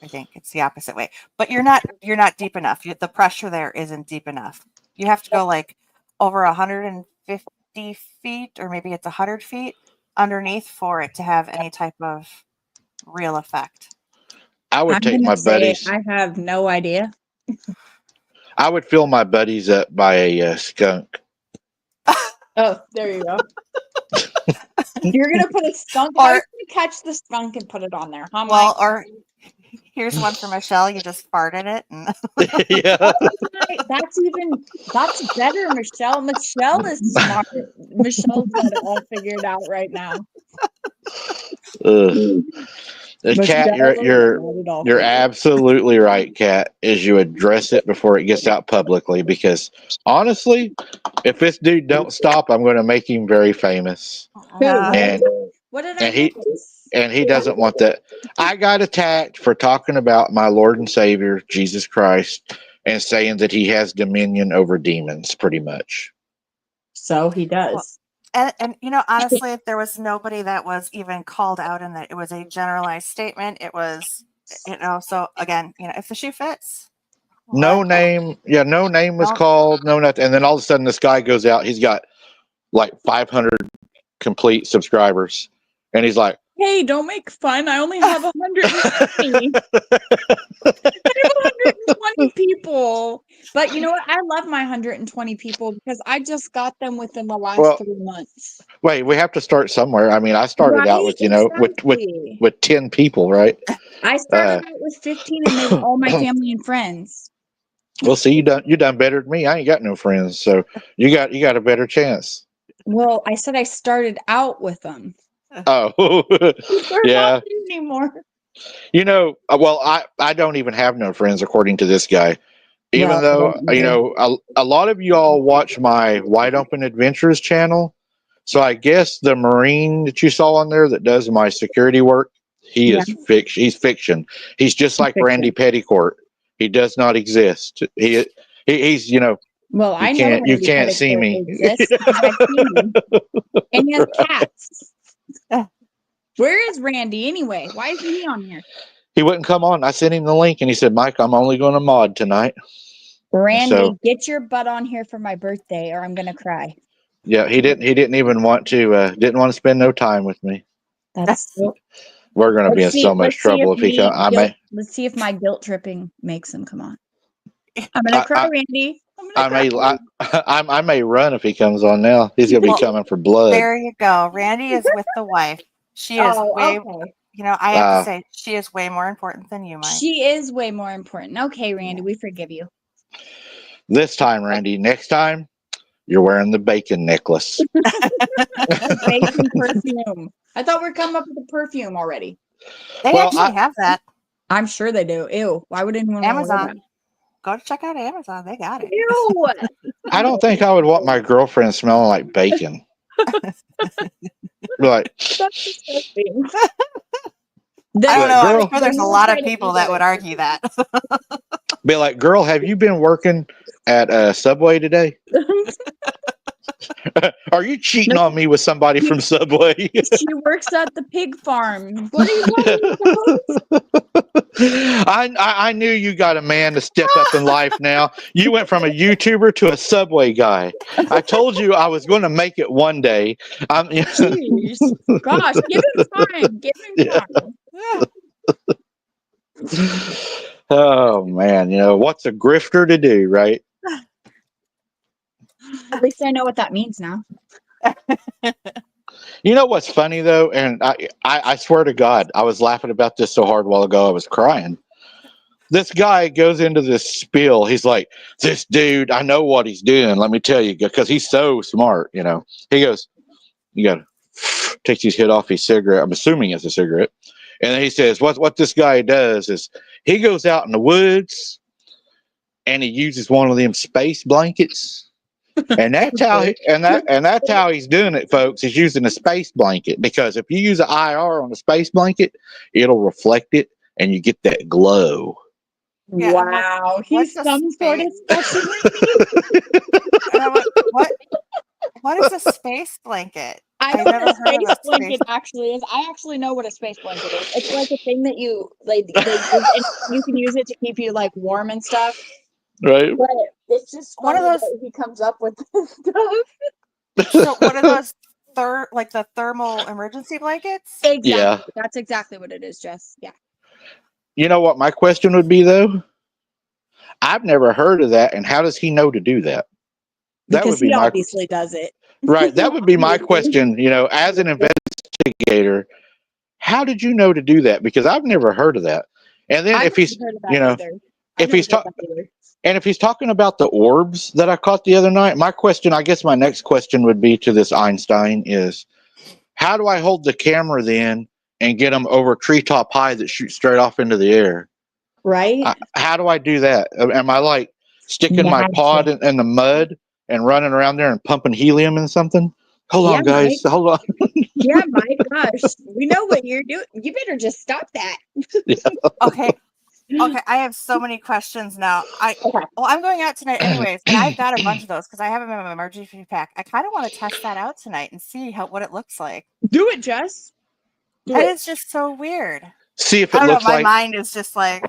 I think it's the opposite way. But you're not deep enough. The pressure there isn't deep enough. You have to go like over 150 feet, or maybe it's 100 feet underneath for it to have any type of real effect. I would take my buddies. I have no idea. I would fill my buddies up by a skunk. Oh, there you go. You're gonna put a skunk. Or- How are you gonna catch the skunk and put it on there? Huh, Well, Mike? or here's one for Michelle. You just fart in it, and Yeah. That's better, Michelle. Michelle is smart. Michelle's got it all figured out right now. Kat, you're absolutely right, Kat, is you address it before it gets out publicly, because honestly, if this dude don't stop, I'm going to make him very famous. And what did and I he doesn't want that. I got attacked for talking about my Lord and Savior Jesus Christ and saying that he has dominion over demons, pretty much. So he does. And honestly, if there was nobody that was even called out in that, it was a generalized statement. It was, so again, if the shoe fits. No name was called, no nothing. And then all of a sudden this guy goes out, he's got like 500 complete subscribers. And he's like, hey, don't make fun. I only have 120. I have 120 people. But you know what? I love my 120 people because I just got them within the last 3 months. Wait, we have to start somewhere. I mean, I started out with, with 10 people, right? I started out with 15, and they were all my family and friends. Well, see, you done better than me. I ain't got no friends, so you got a better chance. Well, I said I started out with them. Oh, yeah. Anymore. Well, I don't even have no friends, according to this guy. Even though, a lot of y'all watch my Wide Open Adventures channel. So I guess the Marine that you saw on there that does my security work, is fiction. He's fiction. He's just like Randy Petticourt. He does not exist. He's Well, I know you can't see me. And he has cats. Where is Randy anyway? Why isn't he on here? He wouldn't come on. I sent him the link, and he said, "Mike, I'm only going to mod tonight." Randy, get your butt on here for my birthday, or I'm gonna cry. Yeah, he didn't even want to. Didn't want to spend no time with me. We're going to be in so much trouble if he comes. Let's see if my guilt tripping makes him come on. I'm gonna cry, Randy. I may run if he comes on now. He's going to be coming for blood. There you go. Randy is with the wife. She is way. Okay. I have to say, she is way more important than you, Mike. She is way more important. Okay, Randy, we forgive you. This time, Randy. Next time, you're wearing the bacon necklace. Bacon perfume. I thought we were coming up with a perfume already. They actually have that. I'm sure they do. Ew. Why would anyone Amazon? Go to check out Amazon. They got it. Ew. I don't think I would want my girlfriend smelling like bacon. Like, that's disgusting. I don't know. I'm sure there's a lot of people that would argue that. Be like, girl, have you been working at Subway today? Are you cheating on me with somebody from Subway? She works at the pig farm. What are you talking about? I knew you got a man to step up in life now. You went from a YouTuber to a Subway guy. I told you I was going to make it one day. Jeez. Gosh, give him time. Give him time. Oh man, what's a grifter to do, right? At least I know what that means now. You know what's funny though, and I swear to God, I was laughing about this so hard a while ago, I was crying. This guy goes into this spiel. He's like, "This dude, I know what he's doing. Let me tell you, because he's so smart." He goes, "You got to takes his hit off his cigarette. I'm assuming it's a cigarette." And then he says, "What this guy does is he goes out in the woods and he uses one of them space blankets." And that's how he's doing it, folks. He's using a space blanket, because if you use an IR on a space blanket, it'll reflect it and you get that glow. Yeah, I'm like, Wow, what's he's a some sort of space- specialist. And I'm like, what is a space blanket? I know I've what never a heard of space a blanket space. actually is. I actually know what a space blanket is. It's like a thing that you like. And you can use it to keep you like warm and stuff. Right? But it's just One of funny those- that he comes up with this stuff. So one of those like the thermal emergency blankets? Exactly. Yeah. That's exactly what it is, Jess. Yeah. You know what my question would be, though? I've never heard of that, and how does he know to do that? That Because would be he my obviously does it. right. That would be my question. As an investigator, how did you know to do that? Because I've never heard of that. And then I've if he's, never heard of that either. if he's talking, and if he's talking about the orbs that I caught the other night, my question, I guess, my next question would be to this Einstein is, how do I hold the camera then and get them over treetop high that shoot straight off into the air? Right? How do I do that? Am I like sticking my Magic. pod in the mud and running around there and pumping helium in something? Hold on, guys. Mike. Hold on. Yeah, my gosh. We know what you're doing. You better just stop that. Okay. Okay, I have so many questions now. I'm going out tonight anyways, and I've got a bunch of those because I have them in my emergency pack. I kind of want to test that out tonight and see what it looks like. Do it, Jess. That is just so weird. See if I it don't know. looks My like. mind is just like.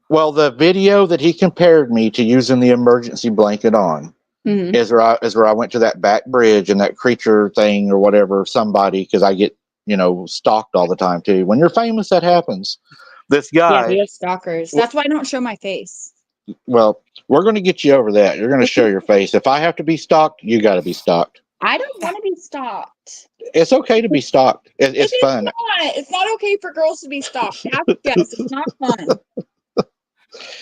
Well, the video that he compared me to using the emergency blanket on is where I went to that back bridge and that creature thing or whatever, somebody, because I get, stalked all the time too. When you're famous, that happens. This Yeah, guy, we have stalkers. That's why I don't show my face. well, we're going to get you over that. You're going to show your face. If I have to be stalked, you got to be stalked. I don't want to be stalked. It's okay to be stalked. It's fun. It's not okay for girls to be stalked. Yes, it's not fun.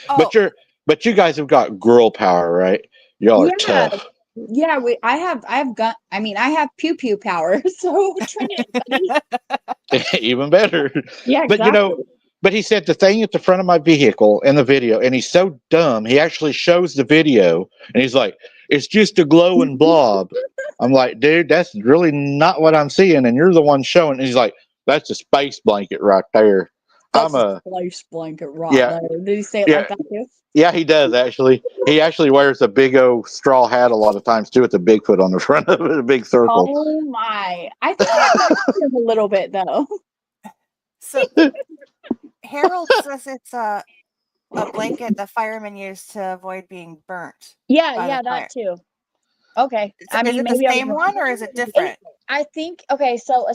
Oh, But you guys have got girl power, right? Y'all are tough. Yeah, I have gun. I mean, I have pew pew power. So train it, buddy. Even better. Yeah, But exactly. but he said the thing at the front of my vehicle in the video, and he's so dumb, he actually shows the video and he's like, "It's just a glowing blob." I'm like, "Dude, that's really not what I'm seeing, and you're the one showing." And he's like, "That's a space blanket right there." That's a space blanket right yeah, there. Did he say it yeah. like that too? Yeah, he does actually. He actually wears a big old straw hat a lot of times too, with a Bigfoot on the front of it, a big circle. Oh my! I think I like him a little bit though. so Harold says it's a blanket the firemen use to avoid being burnt. Yeah, that too. Okay, Is it the same one or is it different? I think so.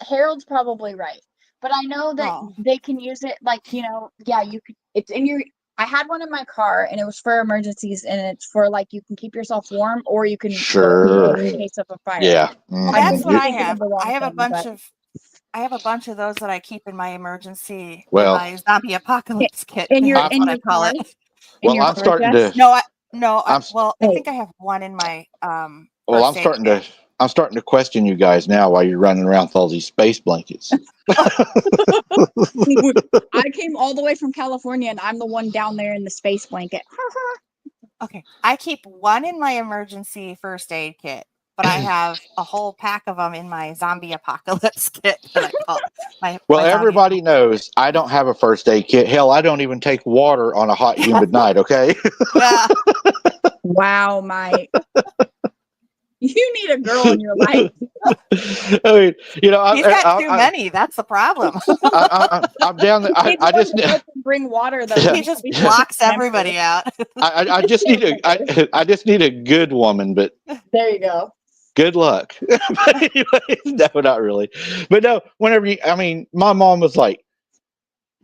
Harold's probably right, but I know that they can use it like yeah, you could. It's in your. I had one in my car, and it was for emergencies, and it's for like you can keep yourself warm, or you can Sure in case of a fire. Yeah, That's what I have. I have a bunch of those that I keep in my emergency. My zombie apocalypse kit. In your what I call it. Well, I'm starting to. I think I have one in my Well, I'm starting to question you guys now while you're running around with all these space blankets. I came all the way from California, and I'm the one down there in the space blanket. Okay, I keep one in my emergency first aid kit, but I have a whole pack of them in my zombie apocalypse kit. That I call well, everybody knows I don't have a first aid kit. Hell, I don't even take water on a hot, humid night. Okay. Yeah. Wow, Mike. You need a girl in your life. I mean, he's got too many. That's the problem. I'm down there. I just bring water though. He just blocks everybody out. I just need a good woman, but there you go. Good luck. But anyways, no, not really. But no, my mom was like,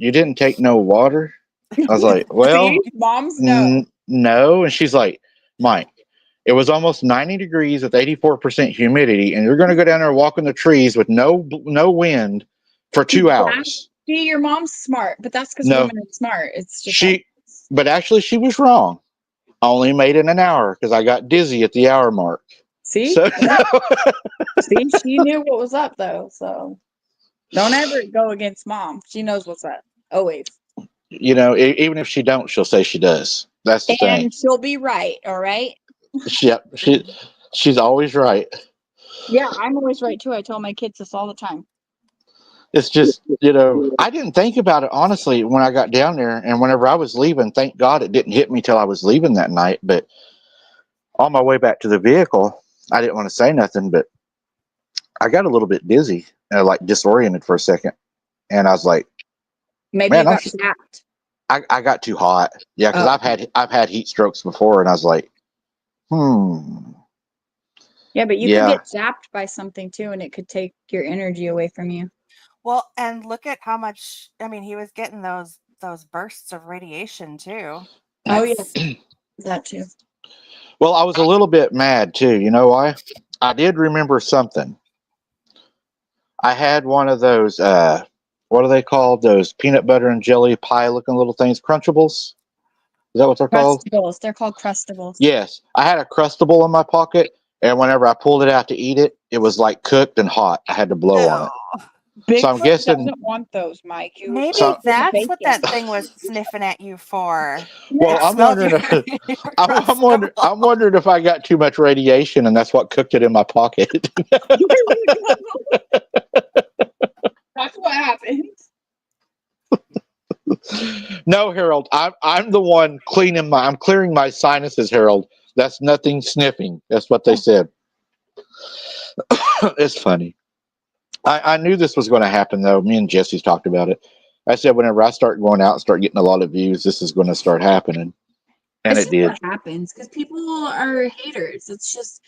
you didn't take no water? I was like, well, See? Moms know. no. And she's like, Mike, it was almost 90 degrees with 84% humidity, and you're going to go down there and walk in the trees with no wind for 2 hours. See, your mom's smart, but that's because No. women are smart. It's just But actually, she was wrong. I only made it an hour because I got dizzy at the hour mark. see, So, see, she knew what was up though. So don't ever go against mom. She knows what's up always, even if she don't, she'll say she does. That's the thing. and she'll be right. All right. She's always right. Yeah, I'm always right too. I tell my kids this all the time. It's just, I didn't think about it, honestly, when I got down there. And whenever I was leaving, thank God it didn't hit me till I was leaving that night. But on my way back to the vehicle, I didn't want to say nothing, but I got a little bit dizzy and like disoriented for a second. And I was like, Maybe man, you got snapped. I got too hot. Yeah, because I've had heat strokes before, and I was like, Yeah, but you could get zapped by something too, and it could take your energy away from you. Well, and look at how much, he was getting those bursts of radiation too. Oh, yeah. That too. Well, I was a little bit mad too. You know why? I did remember something. I had one of those, what are they called? Those peanut butter and jelly pie looking little things, Crunchables. Is that what they're called? Crustables. They're called Crustables. Yes. I had a Crustable in my pocket, and whenever I pulled it out to eat it, it was like cooked and hot. I had to blow on it. Bigfoot So I'm guessing doesn't want those, Mike. Maybe that's what that thing was sniffing at you for. Well, I'm wondering. I'm wondering if I got too much radiation, and that's what cooked it in my pocket. That's what happened. No, Harold, I'm the one I'm clearing my sinuses, Harold. That's nothing sniffing. That's what they said. It's funny. I knew this was going to happen, though. Me and Jesse's talked about it. I said, whenever I start going out and start getting a lot of views, this is going to start happening. And it did. What happens because people are haters. It's just,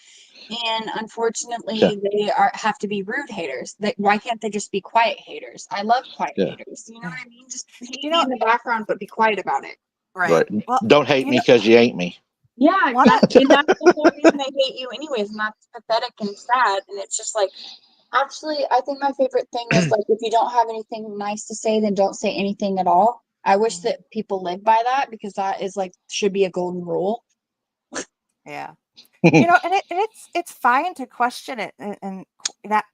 and unfortunately, they have to be rude haters. Why can't they just be quiet haters? I love quiet haters. You know what I mean? Just hate me in the background, but be quiet about it. Right. Well, don't hate me because you ain't me. Yeah, exactly. And that's the whole reason they hate you, anyways. And that's pathetic and sad. And it's just like, actually, I think my favorite thing is like, if you don't have anything nice to say, then don't say anything at all. I wish that people live by that because that is like, should be a golden rule. Yeah. And it's fine to question it and that.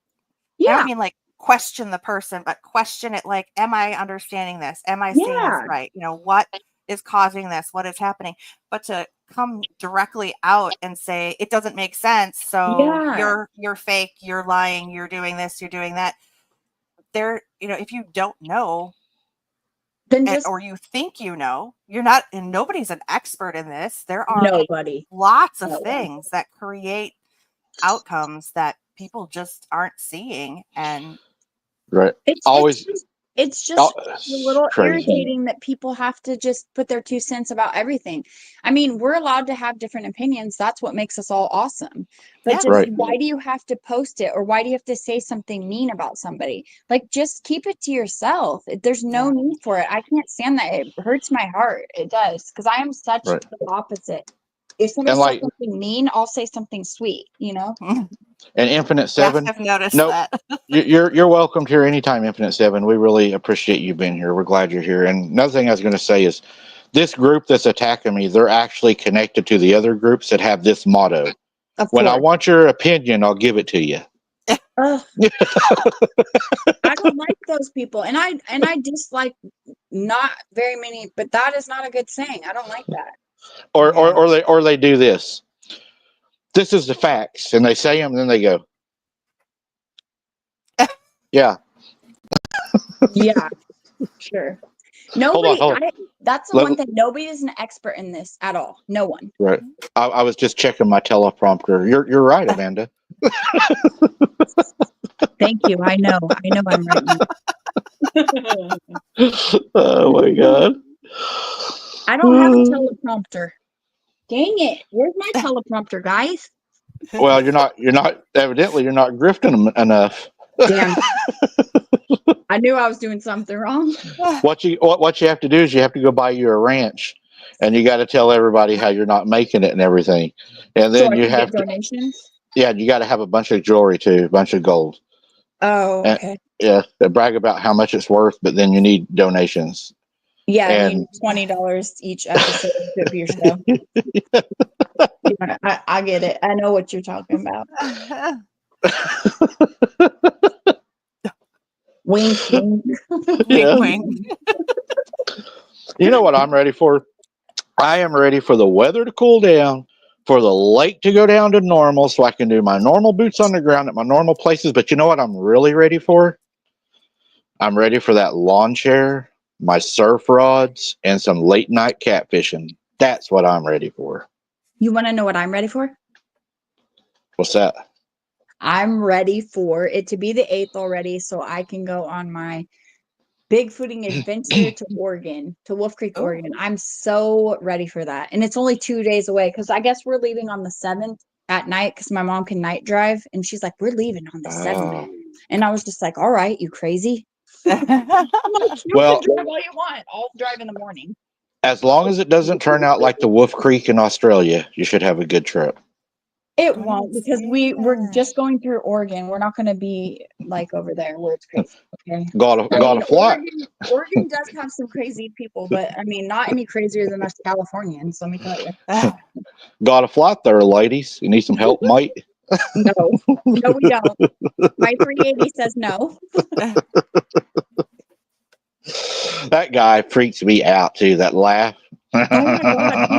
Yeah. I don't mean like question the person, but question it like, am I understanding this? Am I seeing this right? What is causing this? What is happening? But to come directly out and say it doesn't make sense, so you're fake, you're lying, you're doing this, you're doing that. There, if you don't know, then or you think you're not, and nobody's an expert in this. There are lots of things that create outcomes that people just aren't seeing, and it's just a little irritating that people have to just put their 2 cents about everything. I mean, we're allowed to have different opinions. That's what makes us all awesome. But why do you have to post it, or why do you have to say something mean about somebody? Like, just keep it to yourself. There's no need for it. I can't stand that. It hurts my heart. It does, because I am such the opposite. If somebody says something mean, I'll say something sweet, And Infinite Seven. Yes, I've noticed that. You're welcome here anytime, Infinite Seven. We really appreciate you being here. We're glad you're here. And another thing I was going to say is, this group that's attacking me, they're actually connected to the other groups that have this motto. When I want your opinion, I'll give it to you. I don't like those people, and I dislike not very many, but that is not a good saying. I don't like that. Or they do this. This is the facts, and they say them, and then they go, yeah. Yeah, sure. Nobody. That's the one thing. Nobody is an expert in this at all. No one. Right. I was just checking my teleprompter. You're right, Amanda. Thank you. I know I'm right. Oh my God. I don't have a teleprompter. Dang it. Where's my teleprompter, guys? Well, you're not evidently you're not grifting them enough. Damn. I knew I was doing something wrong. What you have to do is you have to go buy you a ranch, and you got to tell everybody how you're not making it and everything, and So then I you can have get to. donations. Yeah, you got to have a bunch of jewelry too, a bunch of gold. Oh, And, okay. yeah, they brag about how much it's worth, but then you need donations. Yeah, and you And need $20 each episode to do it for your show. Yeah, I get it. I know what you're talking about. Wink, wink. Yeah. Wink, wink. You know what I'm ready for? I am ready for the weather to cool down, for the lake to go down to normal so I can do my normal boots on the ground at my normal places. But you know what I'm really ready for? I'm ready for that lawn chair, my surf rods, and some late night catfishing. That's what I'm ready for. You want to know what I'm ready for? What's that? I'm ready for it to be the 8th already so I can go on my Bigfooting adventure to Oregon, to Wolf Creek, Oh. Oregon. I'm so ready for that. And it's only 2 days away because I guess we're leaving on the 7th at night because my mom can night drive. And she's like, we're leaving on the 7th. And I was just like, all right, you crazy? I'm like, you Well- can drive all you want. I'll drive in the morning. As long as it doesn't turn out like the Wolf Creek in Australia, you should have a good trip. It I won't didn't because see we're that. just going through Oregon. We're not going to be like over there where it's crazy. Okay. Got a flight. Oregon does have some crazy people, but I mean, not any crazier than us Californians. Let me tell you. Got a flight there, ladies. You need some help, mate? No, no, we don't. My 380 says no. That guy freaks me out too. That laugh. Oh my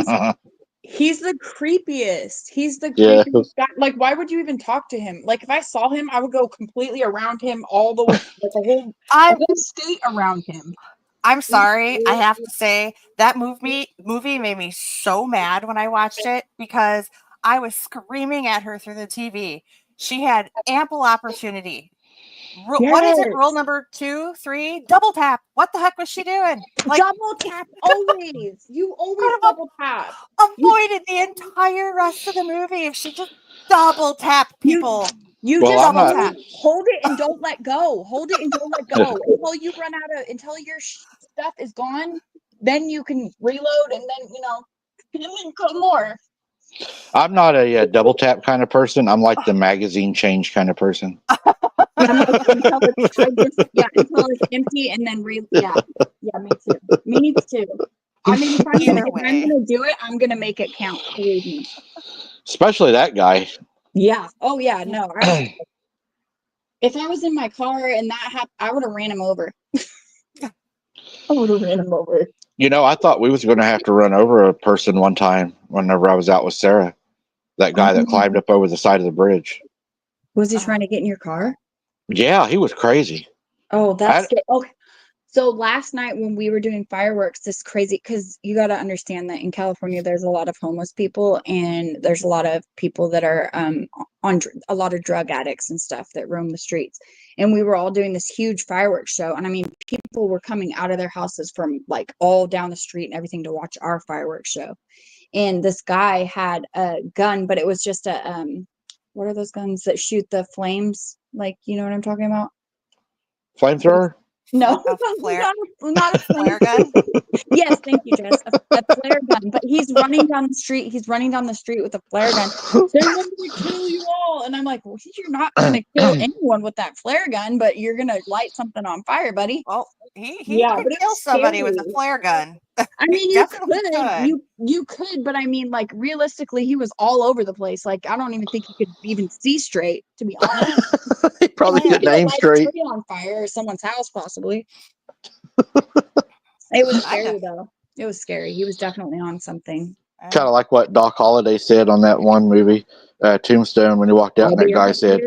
God, he's the creepiest. He's the Yeah. creepiest guy. Like, why would you even talk to him? Like, if I saw him, I would go completely around him all the way, like a I'm whole state around him. I'm sorry. I have to say that movie made me so mad when I watched it because I was screaming at her through the TV. She had ample opportunity. What is it? Yes. Rule number 2, 3, double tap. What the heck was she doing? Like, Double tap always. You always Could have double tap. avoided the entire rest of the movie if she just double tap people. You Well, just I'm not- hold it and don't let go. Hold it and don't let go until you run out of until your stuff is gone. Then you can reload and then and then go more. I'm not a double tap kind of person. I'm like the magazine change kind of person. I'm like, until it's empty and then me too. Me too. I mean, if I'm Either gonna do it, I'm gonna make it count. Believe me. Especially that guy. Yeah. Oh yeah. No. If I was in my car and that happened, I would have ran him over. I would have ran him over. You know, I thought we was going to have to run over a person one time whenever I was out with Sarah. That guy that climbed up over the side of the bridge. Was he trying to get in your car? Yeah, he was crazy. Oh, that's good. Okay. So last night when we were doing fireworks, this crazy, because you got to understand that in California, there's a lot of homeless people and there's a lot of people that are on a lot of drug addicts and stuff that roam the streets. And we were all doing this huge fireworks show. And I mean, people were coming out of their houses from like all down the street and everything to watch our fireworks show. And this guy had a gun, but it was just a, what are those guns that shoot the flames? Like, you know what I'm talking about? Flamethrower? No, A flare- not a flare gun. Yes, thank you, Jess. A flare gun, but he's running down the street. He's running down the street with a flare gun. They're going to kill you all, and I'm like, well, you're not going to kill anyone with that flare gun, but you're going to light something on fire, buddy. Well, he Yeah, could but it kill was somebody with a scary. flare gun. I mean, you Definitely could, you could, but I mean, like realistically, he was all over the place. Like, I don't even think he could even see straight, to be honest. He probably He couldn't could aim light a straight. tree on fire or someone's house, possibly. It was scary though. It was scary. He was definitely on something. Kind of like what Doc Holliday said on that one movie, Tombstone, when he walked out, and that guy said,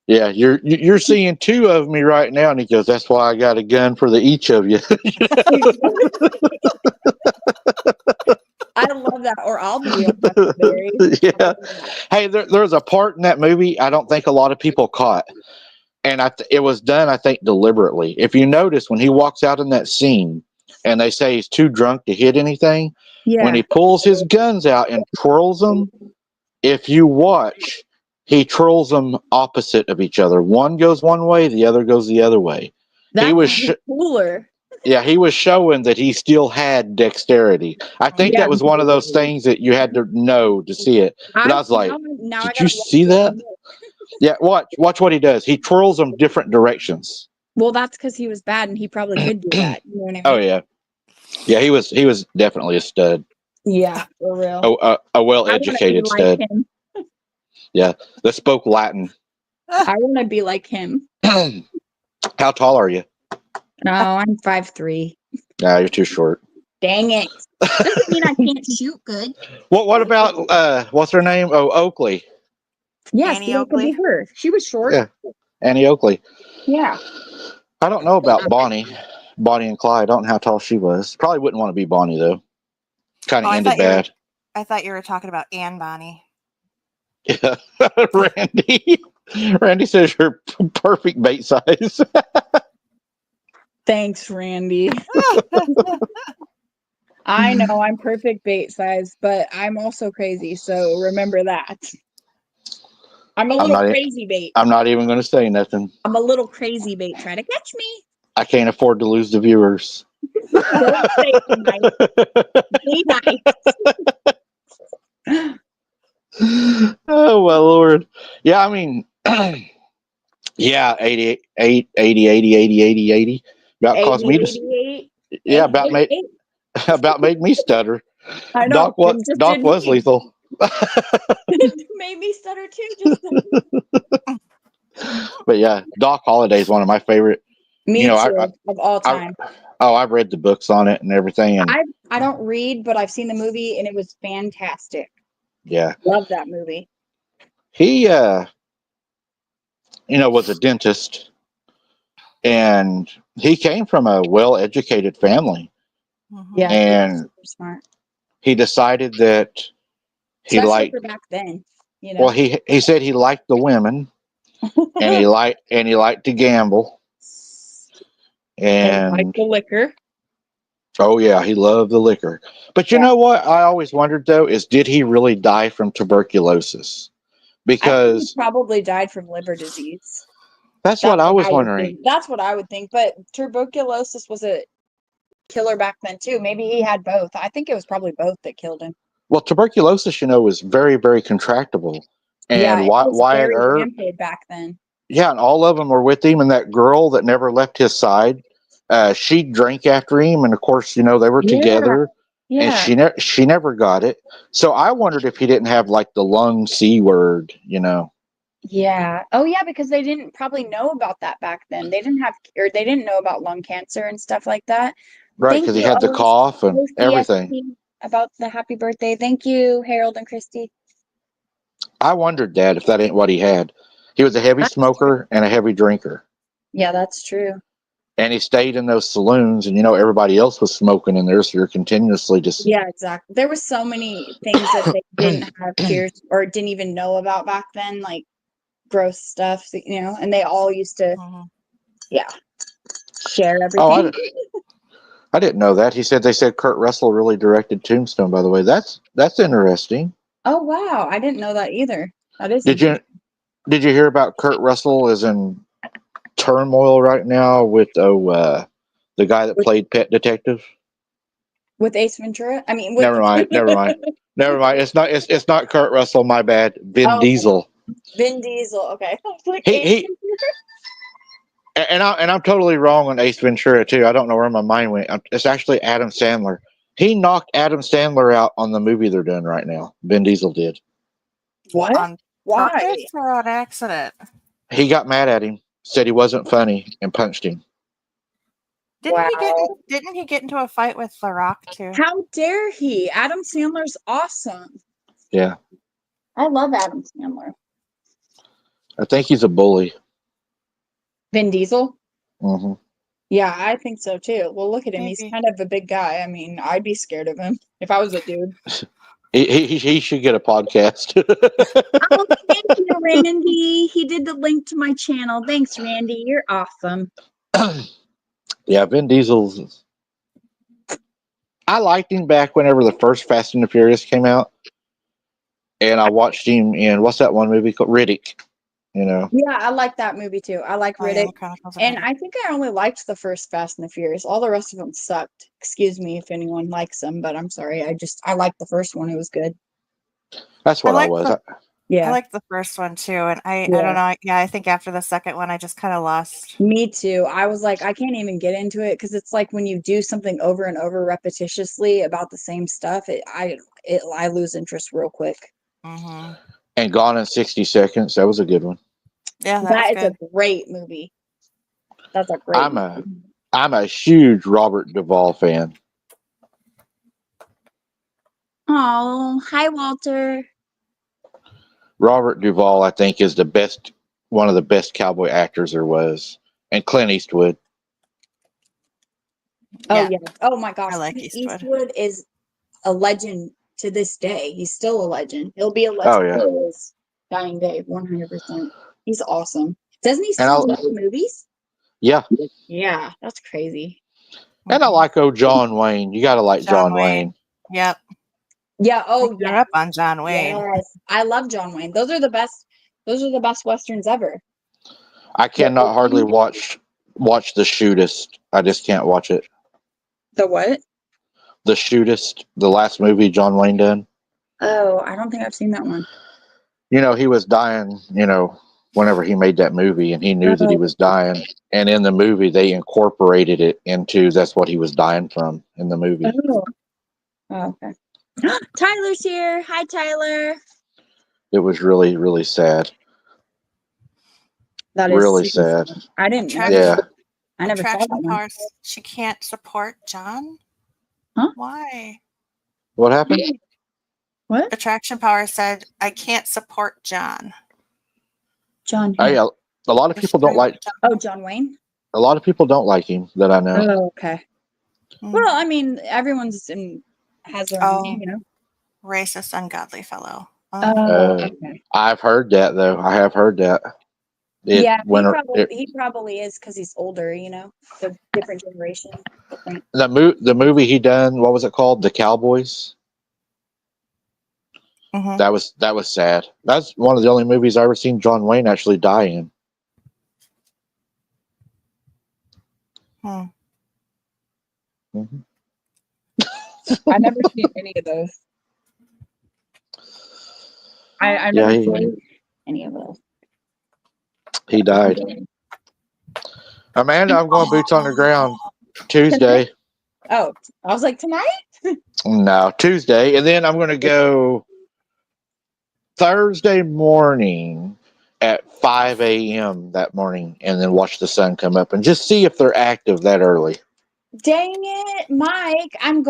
"Yeah, you're seeing two of me right now," and he goes, "That's why I got a gun for each of you." I love that. Or I'll be a Huckleberry. Yeah. Hey, there's a part in that movie I don't think a lot of people caught, and it was done, I think, deliberately. If you notice, when he walks out in that scene, and they say he's too drunk to hit anything, when he pulls his guns out and twirls them, if you watch, he twirls them opposite of each other. One goes one way, the other goes the other way. That's was even cooler. Yeah, he was showing that he still had dexterity. I think Yeah. that was one of those things that you had to know to see it. But I was like, now I did gotta you see that? Yeah, watch what he does. He twirls them different directions. Well, that's because he was bad, and he probably could do that. You know what I mean? Oh yeah, yeah. He was definitely a stud. Yeah, for real. A I well-educated want to be stud. like him. Yeah, that spoke Latin. I want to be like him. How tall are you? No, I'm 5'3". Nah, you're too short. Dang it! Doesn't mean I can't shoot good. What about what's her name? Oh, Oakley. Yes, Annie that could be Oakley. her. She was short. Yeah, Annie Oakley. Yeah. I don't know about Bonnie and Clyde. I don't know how tall she was. Probably wouldn't want to be Bonnie though. Kind of Oh, ended bad. I thought you were talking about Anne Bonnie. Yeah. Randy says you're perfect bait size. Thanks, Randy. I know I'm perfect bait size, but I'm also crazy, so remember that. I'm a little crazy bait. I'm not even going to say nothing. I'm a little crazy bait. Try to catch me. I can't afford to lose the viewers. Don't say it, Mike. Be nice. Oh my Lord. Yeah, I mean, yeah, 80, 80. About caused me to, 88. yeah, about made me stutter. I know. Doc was lethal. Made me stutter too. But yeah, Doc Holliday is one of my favorite. Me too, of all time. I've read the books on it and everything. And I don't read, but I've seen the movie and it was fantastic. yeah, Love that movie. he was a dentist, and he came from a well-educated family. Yeah, and super smart. He decided that he Especially liked. for back then, Well, he said he liked the women, and he liked to gamble, and like the liquor. oh yeah, he loved the liquor. But you know what? I always wondered though is did he really die from tuberculosis? Because I think he probably died from liver disease. That's what I was wondering. That's what I would think. But tuberculosis was a killer back then too. Maybe he had both. I think it was probably both that killed him. Well, tuberculosis, is very, very contractable. And it was Wyatt very Earp, rampant back then. yeah, and all of them were with him. And that girl that never left his side, she drank after him, and of course, they were together. Yeah. And she never got it. So I wondered if he didn't have like the lung C word, Yeah. Oh, yeah, because they didn't probably know about that back then. They didn't know about lung cancer and stuff like that. Right, because he had the cough and everything. About the happy birthday. Thank you, Harold and Christy. I wondered, Dad, if that ain't what he had. He was a heavy smoker and a heavy drinker. Yeah, that's true. And he stayed in those saloons, and everybody else was smoking in there, so you're continuously just. Yeah, exactly. There were so many things that they didn't have pierced or didn't even know about back then, like gross stuff, and they all used to, share everything. Oh, I didn't know that. They said Kurt Russell really directed Tombstone, by the way. That's interesting. Oh, wow. I didn't know that either. That is. Did you hear about Kurt Russell is in turmoil right now with the guy that played Pet Detective? With Ace Ventura? I mean, never mind. It's not Kurt Russell, my bad. Vin Diesel. Vin Diesel, okay. Like and I'm totally wrong on Ace Ventura too. I don't know where my mind went. It's actually Adam Sandler. He knocked Adam Sandler out on the movie they're doing right now. Vin Diesel did. What? On Why? purpose or on accident? He got mad at him, said he wasn't funny, and punched him. Didn't he get into a fight with The Rock too? How dare he? Adam Sandler's awesome. Yeah. I love Adam Sandler. I think he's a bully. Vin Diesel? Mm-hmm. Yeah, I think so too. Well, look at him. Maybe. He's kind of a big guy. I mean, I'd be scared of him if I was a dude. He should get a podcast. Oh, thank you, Randy. He did the link to my channel. Thanks, Randy. You're awesome. Yeah, Vin Diesel's. I liked him back whenever the first Fast and the Furious came out. And I watched him in, what's that one movie called? Riddick. You know, Yeah, I like that movie too. I like Miami Riddick. Chronicles of And Riddick. I think I only liked the first Fast and the Furious. All the rest of them sucked. Excuse me if anyone likes them, but I'm sorry. I liked the first one. It was good. that's I what I like was. I Yeah. like the first one too, and I Yeah. don't know. Yeah, I think after the second one, I just kind of lost. Me too. I was like, I can't even get into it because it's like when you do something over and over repetitiously about the same stuff, I lose interest real quick. Hmm. And Gone in 60 Seconds. That was a good one. Yeah, that was That is good. a great movie. That's a great movie. I'm a huge Robert Duvall fan. Oh, hi, Walter. Robert Duvall, I think, is one of the best cowboy actors there was, and Clint Eastwood. Oh, Yeah, yeah. Oh, my gosh. I like Clint Eastwood. Eastwood is a legend to this day. He's still a legend. He'll be a Oh legend yeah, till his dying day, 100%. He's awesome. Doesn't he and still do movies? yeah, Yeah, that's crazy. and I Mhm. like John Wayne. You got to like John John Wayne. Wayne. Yep. Yeah. I Oh, grew yeah. up on John Wayne. Yes. I love John Wayne. Those are the best. Those are the best Westerns ever. I cannot hardly watch The Shootist. I just can't watch it. The what? The Shootist, the last movie John Wayne done. Oh, I don't think I've seen that one. You know, he was dying, whenever he made that movie, and he knew that he Oh, was dying. And in the movie, they incorporated it into that's what he was dying from in the movie. oh. Oh, okay. Tyler's here. Hi, Tyler. It was really, really sad. That is Really super sad. sad. I didn't know. Yeah. I never saw that Attraction one. powers. She can't support John. Huh? Why? What happened? What? Attraction power said, "I can't support John." John. A lot of Is people she don't talking like. about John? Oh, John Wayne. A lot of people don't like him that I know. Oh, okay. Hmm. Well, I mean, has their own, Oh, racist, ungodly fellow. Oh, okay. I've heard that though. I have heard that. Yeah, he probably is because he's older. The different generation. Different. The movie he done. What was it called? The Cowboys. Mhm. That was sad. That's one of the only movies I ever seen John Wayne actually die in. Hmm. Mm-hmm. I've never seen any of those. I've Yeah, never seen any of those. he died. Amanda, I'm going boots on the ground Tuesday. Oh, I was like, tonight? No, Tuesday, and then I'm going to go Thursday morning at 5 a.m. that morning, and then watch the sun come up and just see if they're active that early. Dang it, Mike. I'm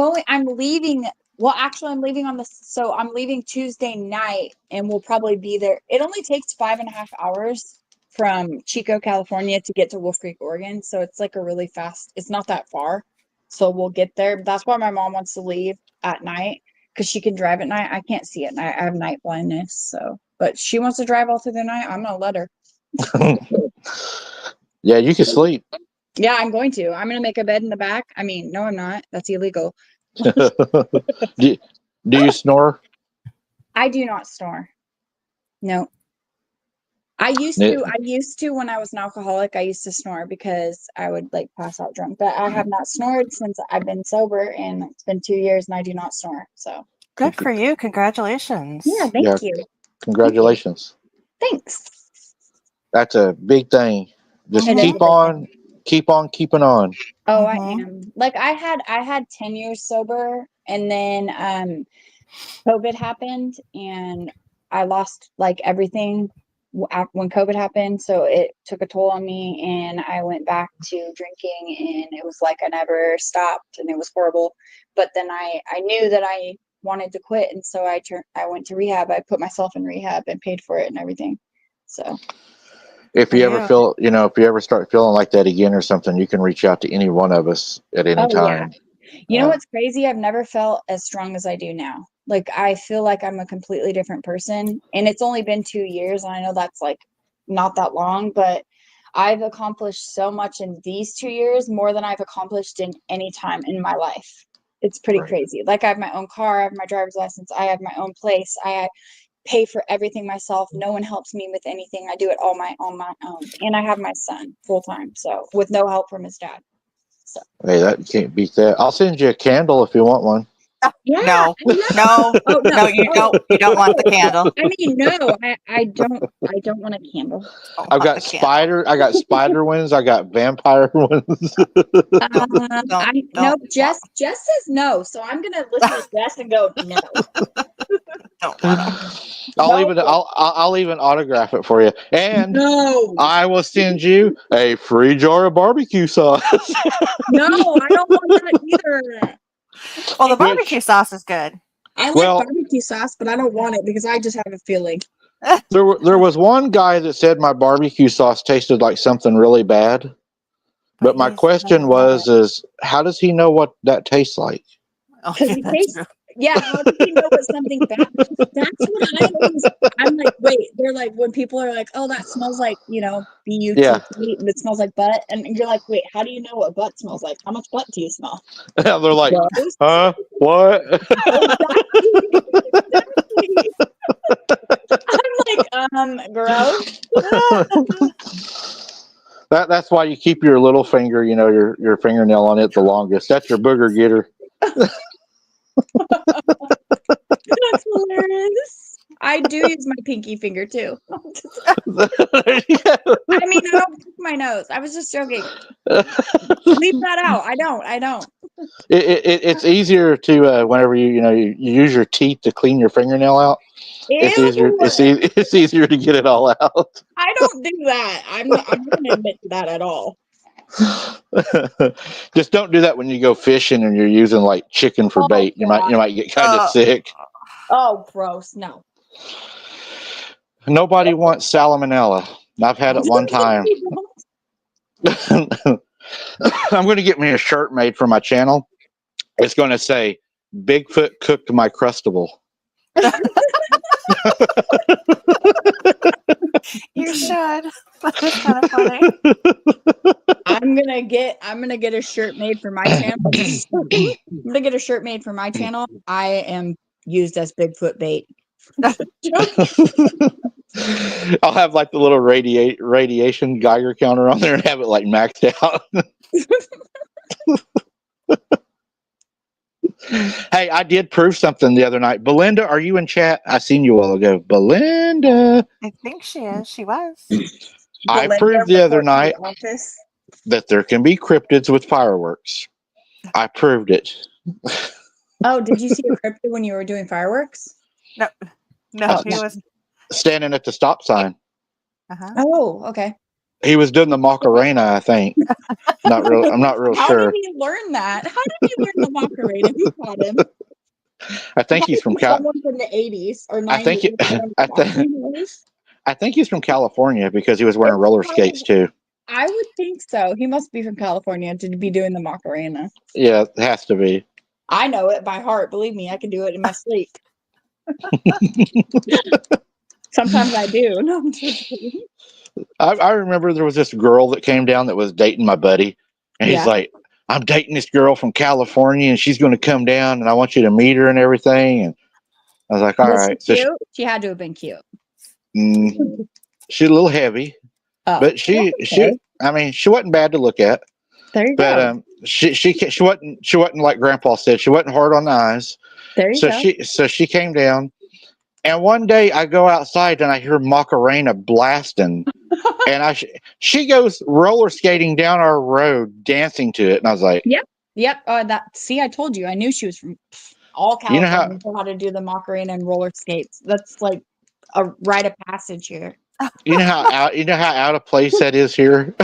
leaving. Well, actually, I'm leaving I'm leaving Tuesday night and we'll probably be there. It only takes 5.5 hours from Chico, California to get to Wolf Creek, Oregon. So it's like it's not that far. So we'll get there. That's why my mom wants to leave at night because she can drive at night. I can't see at night. I have night blindness. But she wants to drive all through the night. I'm going to let her. Yeah, you can sleep. Yeah, I'm going to. I'm going to make a bed in the back. I mean, no, I'm not. That's illegal. do you snore? I do not snore. No. I used to when I was an alcoholic, I used to snore because I would like pass out drunk. But I have not snored since I've been sober and it's been 2 years and I do not snore. So Good for you. Congratulations. yeah, Yeah. thank you. Congratulations. Thanks. That's a big thing. Just It is a keep big on keeping on. Oh, I Mhm. am. Like I had 10 years sober and then COVID happened and I lost like everything when COVID happened. So it took a toll on me and I went back to drinking and it was like I never stopped and it was horrible. But then I knew that I wanted to quit. And so I went to rehab. I put myself in rehab and paid for it and everything. So If For you ever you. if you ever start feeling like that again or something, you can reach out to any one of us at any oh yeah. time. You know what's crazy? I've never felt as strong as I do now. Like I feel like I'm a completely different person. And it's only been 2 years. And I know that's like not that long, but I've accomplished so much in these 2 years, more than I've accomplished in any time in my life. It's pretty Right. crazy. Like I have my own car, I have my driver's license, I have my own place. pay for everything myself. No one helps me with anything. I do it all on my own. And I have my son full time, so with no help from his dad. So Hey, that you can't beat that. I'll send you a candle if you want one. yeah, No, yeah. no, Oh no, no, you don't. You don't want the candle. I mean, no, I don't want a candle. Don't I've want got the candle. I got spider ones. I got vampire ones. Nope. want- Jess says no, so I'm gonna listen to Jess and go no. Don't want them. I'll even autograph it for you, and No, I will send you a free jar of barbecue sauce. no, I don't want that either. Well, the Which- barbecue sauce is good. I like Well- barbecue sauce, but I don't want it because I just have a feeling. There was one guy that said my barbecue sauce tasted like something really bad. But my he's question gonna was, love is how does he know what that tastes like? it. Oh, Because yeah, he that's tastes, true. yeah, how do you know what something bad? That's what I always, I'm like, wait, they're like, when people are like, oh, that smells like, Yeah. B-U-T-T, and it smells like butt. And you're like, wait, how do you know what butt smells like? How much butt do you smell? They're like, Gross. huh? What? Exactly. I'm like, gross. That's why you keep your little finger, your fingernail on it the longest. That's your booger getter. That's hilarious. I do use my pinky finger too. I mean, I don't pick my nose. I was just joking. Leave that out. I don't. It's easier to whenever you use your teeth to clean your fingernail out. It's easier. Ew. It's easier to get it all out. I don't do that. I'm not gonna admit to that at all. Just don't do that when you go fishing and you're using like chicken for Oh, bait. You God. might get kind of sick. Oh, gross. No. Nobody wants salmonella. I've had it one time. I'm going to get me a shirt made for my channel. It's going to say Bigfoot cooked my crustable. You should. That's kind of funny. I'm gonna get a shirt made for my channel. I'm gonna get a shirt made for my channel. I am used as Bigfoot bait. I'll have like the little radiation Geiger counter on there and have it like maxed out. Hey, I did prove something the other night. Belinda, are you in chat? I seen you a while ago. Belinda. I think she is. She was. I Belinda proved the other reports to night the office. that there can be cryptids with fireworks. I proved it. Oh, did you see a cryptid when you were doing fireworks? No, Oh, he was. Standing at the stop sign. Uh-huh. Oh, okay. He was doing the Macarena, I think. I'm not real How sure. did he learn that? How did he learn the Macarena? Who taught him? I think he's from Someone from the 80s or 90s. I think he's from California because he was wearing roller skates too. I would think so. He must be from California to be doing the Macarena. Yeah, it has to be. I know it by heart. Believe me, I can do it in my sleep. Sometimes I do. No, I'm just kidding. I remember there was this girl that came down that was dating my buddy, and he's Yeah. like, I'm dating this girl from California, and she's going to come down, and I want you to meet her and everything. And I was like, all Was right. she So cute? She had to have been cute. she's a little heavy, Oh, but she wasn't bad to look at. There you But go. she wasn't like Grandpa said. She wasn't hard on the eyes. There you go. So she came down, and one day I go outside and I hear Macarena blasting, and she goes roller skating down our road, dancing to it, and I was like, Yep. See, I told you. I knew she was from all You know California. Know how to do the Macarena and roller skates. That's like a rite of passage here. you know how out of place that is here.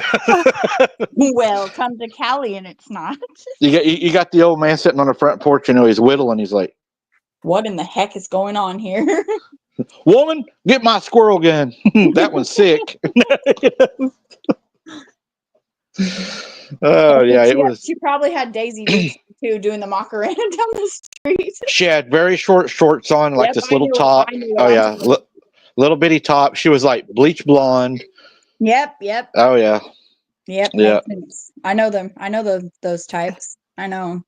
Well, come to Cali and it's not. You got the old man sitting on the front porch, he's whittling. He's like, What in the heck is going on here? woman, get my squirrel gun. That one's sick. Oh yeah, it was. She probably had Daisy Dukes too, doing the Macarena down the street. She had very short shorts on, like Yep, this I little knew top. it. I knew it. Oh I'm yeah, sorry. little bitty top. She was like bleach blonde. Yep. Oh yeah, Yep. Yeah. Makes sense. I know them. I know those types. I know. 'em.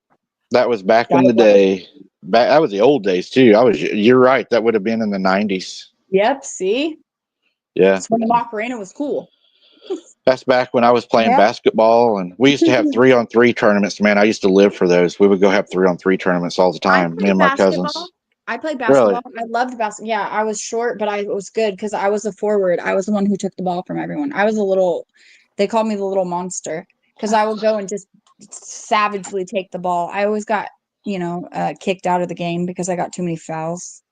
that was back in Got the it. day. that was the old days too. You're right. That would have been in the 90s. Yep. See, Yeah. that's when Macarena was cool. That's back when I was playing Yeah. basketball, and we used to have 3-on-3 tournaments. Man, I used to live for those. We would go have 3-on-3 tournaments all the time. Me and my cousins. I played Really? basketball. I loved basketball. Yeah, I was short, but I was good because I was a forward. I was the one who took the ball from everyone. I was a little, they called me the little monster because I would go and just savagely take the ball. I always got, kicked out of the game because I got too many fouls.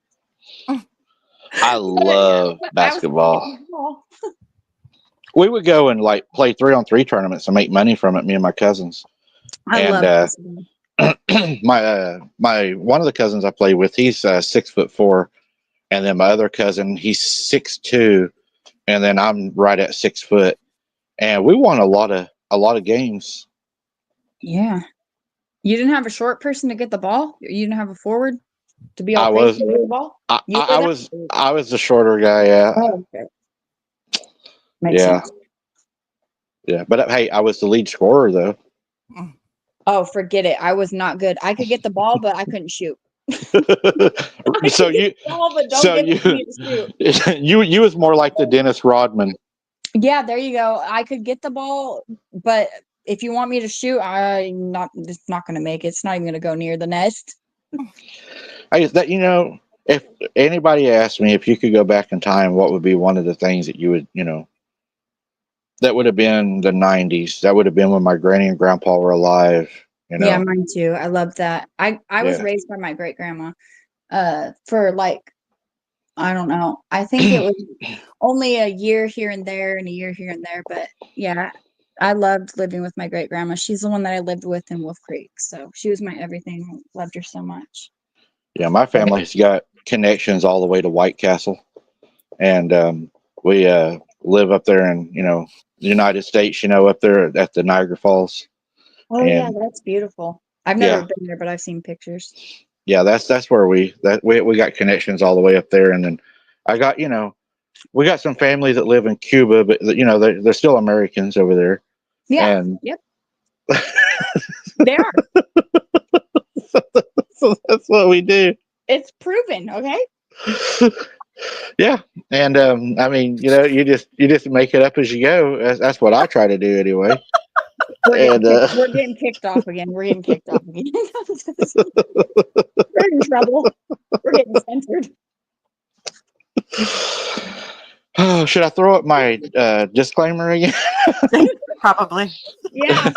I love basketball. ball. We would go and like play 3-on-3 tournaments and make money from it. Me and my cousins. I And, love basketball. my one of the cousins I play with, he's 6'4", and then my other cousin, he's 6'2", and then I'm right at 6 foot, and we won a lot of games. Yeah. You didn't have a short person to get the ball? You didn't have a forward to be all I crazy was with the ball? I was the shorter guy. Yeah. Oh, okay. Makes Yeah. sense. Yeah, but hey, I was the lead scorer though. Oh, forget it. I was not good. I could get the ball, but I couldn't shoot. So you, Ball, but don't so give it to you, me to shoot. you was more like the Dennis Rodman. Yeah, there you go. I could get the ball, but if you want me to shoot, it's not going to make it. It's not even going to go near the nest. If anybody asked me if you could go back in time, what would be one of the things that you would, that would have been the 90s. That would have been when my granny and grandpa were alive. Yeah, mine too. I love that. I was Yeah. raised by my great grandma for like, I don't know. I think it was only a year here and there and a year here and there. But yeah, I loved living with my great grandma. She's the one that I lived with in Wolf Creek. So she was my everything. Loved her so much. Yeah, my family's got connections all the way to White Castle, and we live up there in the United States. Up there at the Niagara Falls. Oh yeah, that's beautiful. I've never been there, but I've seen pictures. Yeah, that's where we got connections all the way up there, and then I got we got some family that live in Cuba, but they're still Americans over there. Yeah. And yep. They are. So that's what we do. It's proven, okay? Yeah, and I mean, you just make it up as you go. That's what I try to do anyway. We're getting kicked off again. We're getting kicked off again. We're in trouble. We're getting censored. Oh, should I throw up my disclaimer again? Probably. Yeah.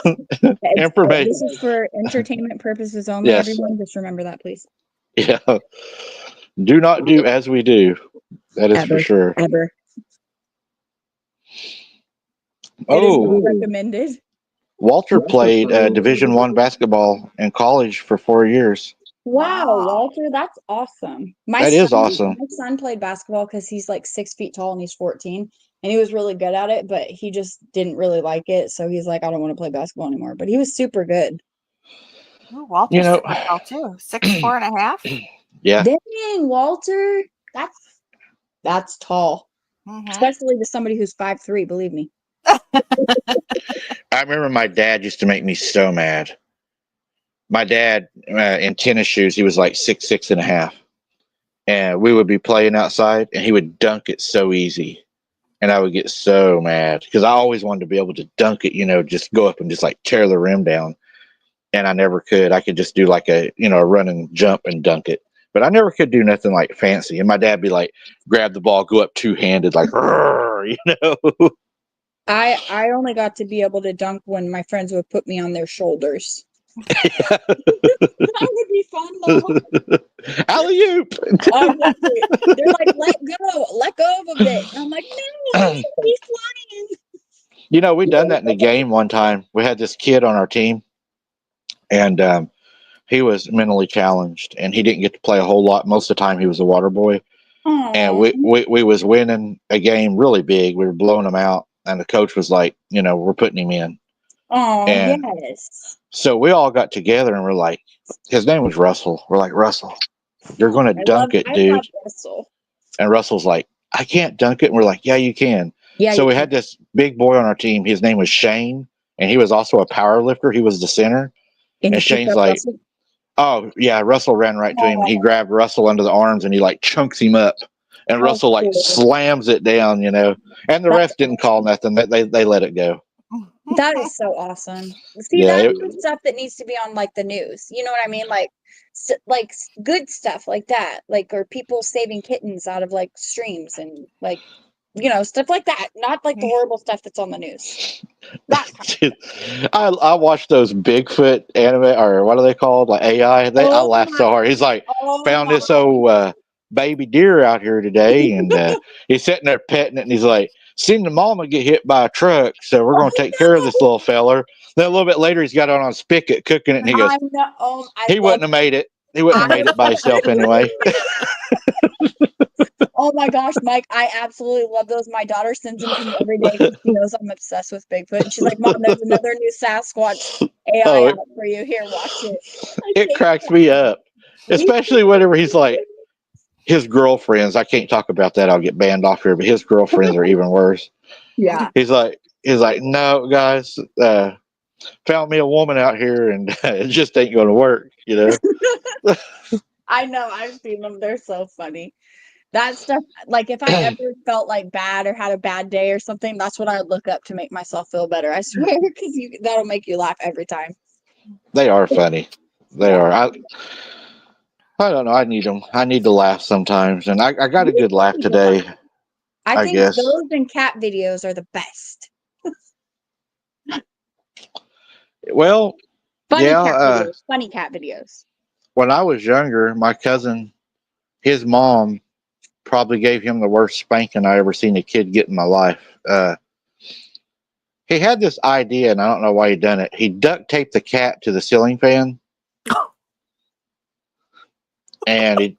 Information. This is for entertainment purposes only. Yes. Everyone, just remember that, please. Yeah. Do not do as we do. That is for sure. Ever. Oh, it is not recommended. Walter played Division I basketball in college for 4 years. Wow, Walter, that's awesome. That is awesome. My son played basketball because he's like 6 feet tall and he's 14, and he was really good at it, but he just didn't really like it. So he's like, I don't want to play basketball anymore. But he was super good. Ooh, Walter's super tall too. 6'4.5". Yeah. Dang, Walter, that's tall, especially to somebody who's 5'3". Believe me. I remember my dad used to make me so mad. My dad in tennis shoes, he was like 6'6.5", and we would be playing outside, and he would dunk it so easy, and I would get so mad because I always wanted to be able to dunk it. Just go up and just like tear the rim down, and I never could. I could just do like a run and jump and dunk it, but I never could do nothing like fancy. And my dad be like, grab the ball, go up two-handed, like, I only got to be able to dunk when my friends would put me on their shoulders. That would be fun though. Alley-oop. They're like, let go of a bit. And I'm like, no, he's flying. We done that in a game one time. We had this kid on our team, and he was mentally challenged, and he didn't get to play a whole lot. Most of the time, he was a water boy. Aww. And we was winning a game really big. We were blowing him out, and the coach was like, we're putting him in. Oh, yes. So we all got together, and we're like, his name was Russell. We're like, Russell, you're going to dunk it, dude. I love Russell. And Russell's like, I can't dunk it. And we're like, yeah, you can. Yeah. So we had this big boy on our team. His name was Shane, and he was also a power lifter. He was the center. And Shane's like, Oh yeah, Russell ran right to him and he grabbed Russell under the arms and he like chunks him up, and How Russell like cool. slams it down, you know. And the That's ref didn't call nothing. They let it go. That is so awesome. See, Yeah, that's the stuff that needs to be on like the news. You know what I mean? Like, good stuff like that, like, or people saving kittens out of like streams and like, stuff like that. Not like the horrible stuff that's on the news. That kind of I watched those Bigfoot anime, or what are they called? Like AI. I Oh laughed my, so hard. He's like, oh found my. this old baby deer out here today, and he's sitting there petting it, and he's like, seen the mama get hit by a truck, so we're going to take care of this little feller. Then a little bit later, he's got it on a spigot cooking it, and he goes, I know. I he love. wouldn't have made it. He wouldn't have made it by himself anyway. Oh my gosh, Mike, I absolutely love those. My daughter sends them to me every day because she knows I'm obsessed with Bigfoot. And she's like, Mom, there's another new Sasquatch AI Oh, out for you. Here, watch it. it cracks me up, especially whenever he's like, his girlfriends. I can't talk about that. I'll get banned off here. But his girlfriends are even worse. Yeah. He's like, no, guys, found me a woman out here, and it just ain't going to work. You know. I know. I've seen them. They're so funny. That stuff, like if I ever felt like bad or had a bad day or something, that's what I would look up to make myself feel better. I swear, because that'll make you laugh every time. They are funny. They are. I don't know. I need them. I need to laugh sometimes, and I got a good laugh today. I think guess. those and cat videos are the best. Well, Funny yeah. cat videos. Funny cat videos. When I was younger, my cousin, his mom, probably gave him the worst spanking I ever seen a kid get in my life. He had this idea, and I don't know why he done it. He duct taped the cat to the ceiling fan, and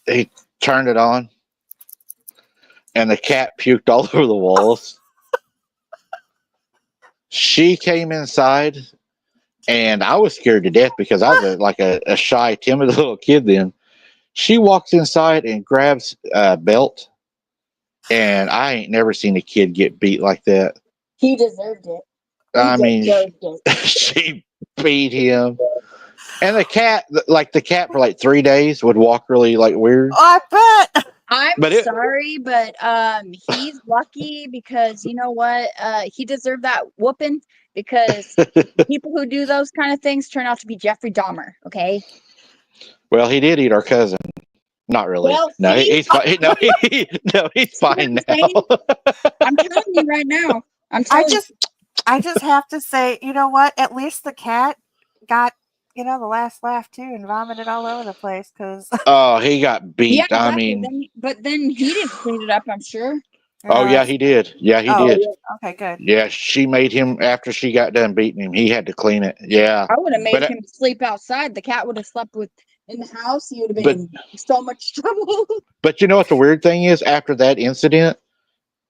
he turned it on, and the cat puked all over the walls. She came inside, and I was scared to death because I was like a shy, timid little kid then. She walks inside and grabs a belt, and I ain't never seen a kid get beat like that. He deserved it. I mean, she beat him. And the cat for like 3 days would walk really like weird. I bet. I'm sorry, but he's lucky because you know what? He deserved that whooping because people who do those kind of things turn out to be Jeffrey Dahmer. Okay. Well, he did eat our cousin. Not really. Well, no, see? he's fine. No, he's fine now. I'm telling you right now. I just have to say, you know what? At least the cat got, the last laugh too, and vomited all over the place because. Oh, he got beat. Yeah, exactly. I mean, but then he didn't clean it up. I'm sure. Oh yeah, he did. Yeah, he did. Okay, good. Yeah, she made him after she got done beating him. He had to clean it. Yeah, I would have made him sleep outside. The cat would have slept in the house. He would have been in so much trouble. But you know what the weird thing is? After that incident,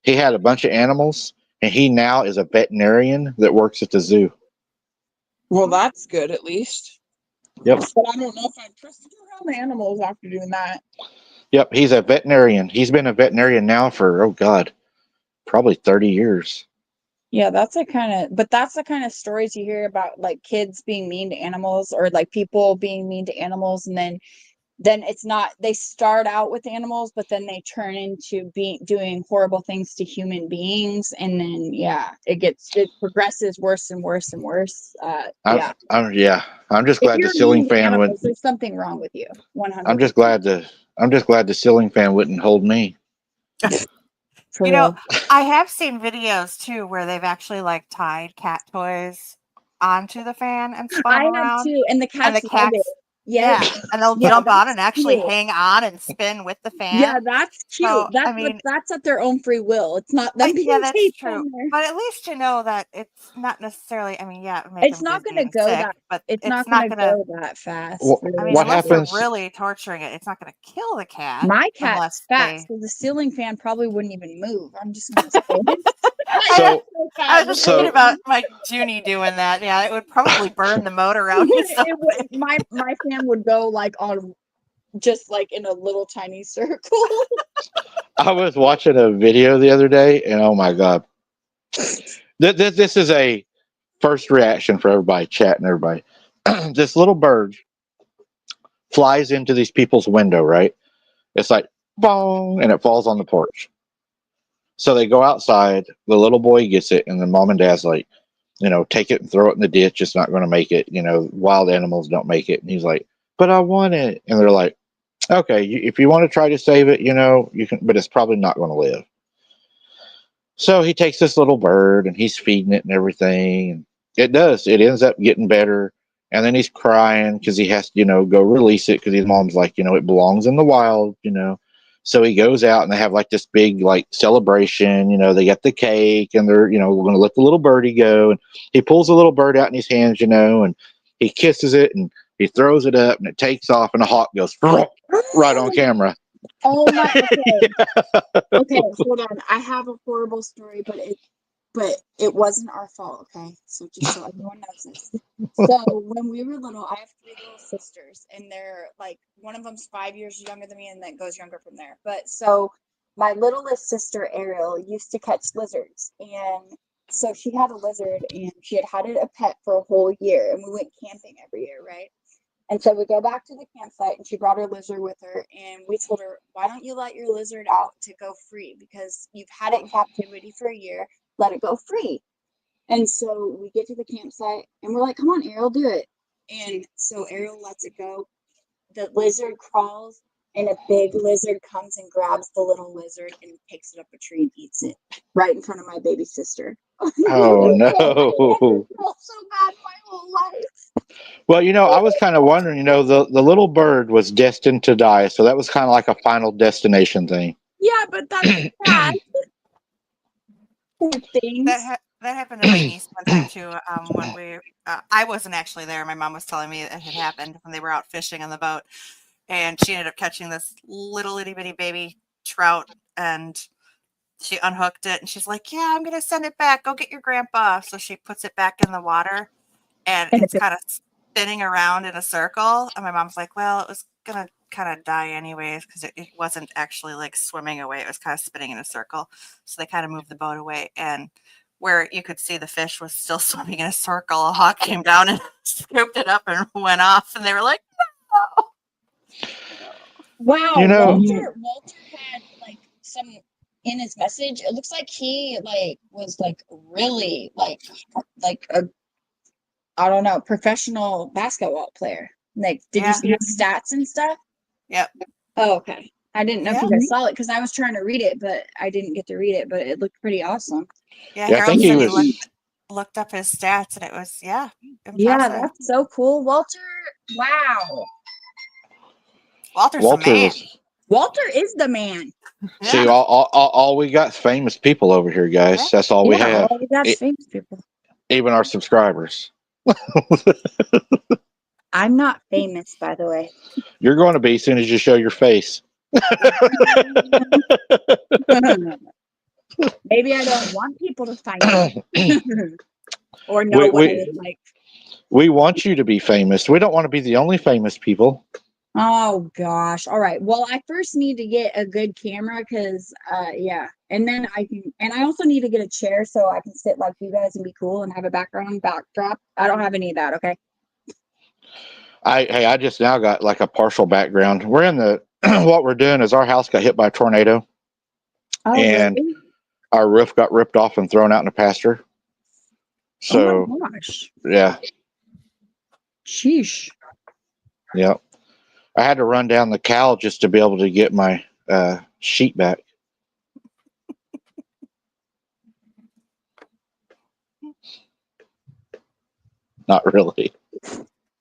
he had a bunch of animals, and he now is a veterinarian that works at the zoo. Well, that's good at least. Yep. But I don't know if I trust him around animals after doing that. Yep, he's a veterinarian. He's been a veterinarian now for, oh God, probably 30 years. Yeah, that's the kind of stories you hear about, like kids being mean to animals or like people being mean to animals, and then it's not, they start out with animals, but then they turn into doing horrible things to human beings, and then it progresses worse and worse and worse. I'm just glad the ceiling fan would. There's something wrong with you. 100%. I'm just glad the ceiling fan wouldn't hold me. I have seen videos too where they've actually like tied cat toys onto the fan and spun them around. I have too, and the cats. Yeah, and they'll jump on and actually hang on and spin with the fan. Yeah, that's cute. So, that's at their own free will. It's not them being that's true. But at least you know that it's not necessarily. I mean, it's not going to go that. But it's not going to go that fast. Well, I mean, unless they're really torturing it, it's not going to kill the cat. My cat's fast, so the ceiling fan probably wouldn't even move. I'm just going to say it. I was just thinking about my Junie doing that. Yeah, it would probably burn the motor out. My fan would go like on, just like in a little tiny circle. I was watching a video the other day, and oh my God, this is a first reaction for everybody, chat and everybody. This little bird flies into these people's window, right? It's like, boom, and it falls on the porch. So they go outside. The little boy gets it, and the mom and dad's like, take it and throw it in the ditch. It's not going to make it. Wild animals don't make it. And he's like, but I want it. And they're like, okay, if you want to try to save it, you can, but it's probably not going to live. So he takes this little bird and he's feeding it and everything. And it ends up getting better. And then he's crying because he has to, go release it because his mom's like, it belongs in the wild, So he goes out and they have like this big like celebration, they got the cake and they're, we're going to let the little birdie go. And he pulls the little bird out in his hands, and he kisses it and he throws it up and it takes off and a hawk goes right on camera. Oh my, okay, hold on. I have a horrible story, but it wasn't our fault, okay? So just so everyone knows this. So when we were little, I have 3 little sisters, and they're like, one of them's 5 years younger than me, and then goes younger from there. But so my littlest sister, Ariel, used to catch lizards, and so she had a lizard, and she had it a pet for a whole year, and we went camping every year, right? And so we go back to the campsite, and she brought her lizard with her, and we told her, why don't you let your lizard out to go free? Because you've had it in captivity for a year, let it go free. And so we get to the campsite, and we're like, come on, Ariel, do it. And so Ariel lets it go. The lizard crawls, and a big lizard comes and grabs the little lizard and takes it up a tree and eats it right in front of my baby sister. Oh, no. I felt so bad my whole life. Well, I was kind of wondering, the little bird was destined to die. So that was kind of like a final destination thing. Yeah, but that's bad. That happened to my niece one time too. When I wasn't actually there. My mom was telling me it had happened when they were out fishing on the boat, and she ended up catching this little itty bitty baby trout, and she unhooked it, and she's like, "Yeah, I'm gonna send it back. Go get your grandpa." So she puts it back in the water, and it's kind of spinning around in a circle. And my mom's like, "Well, it was gonna kind of die anyways because it wasn't actually like swimming away. It was kind of spinning in a circle." So they kind of moved the boat away, and where you could see the fish was still swimming in a circle, a hawk came down and scooped it up and went off. And they were like, "No!" Wow, Walter had like some in his message. It looks like he was really like a, I don't know, professional basketball player. Like, did you see his stats and stuff? Yep. Oh, okay. I didn't know if you guys saw it because I was trying to read it, but I didn't get to read it. But it looked pretty awesome. Yeah, Harold said he looked up his stats, and it was impressive. Yeah, that's so cool, Walter. Wow, Walter's the man. Walter is the man. See, all we got is famous people over here, guys. That's all we have. All we got is famous people. Even our subscribers. I'm not famous, by the way. You're going to be as soon as you show your face. Maybe I don't want people to find me or know what I look like. We want you to be famous. We don't want to be the only famous people. Oh gosh. All right. Well, I first need to get a good camera because and then I also need to get a chair so I can sit like you guys and be cool and have a backdrop. I don't have any of that, okay? I just now got like a partial background. We're in the what we're doing is our house got hit by a tornado. Oh, and really? Our roof got ripped off and thrown out in a pasture. So, oh my gosh. Yeah. Sheesh. Yeah. I had to run down the cow just to be able to get my sheet back. Not really.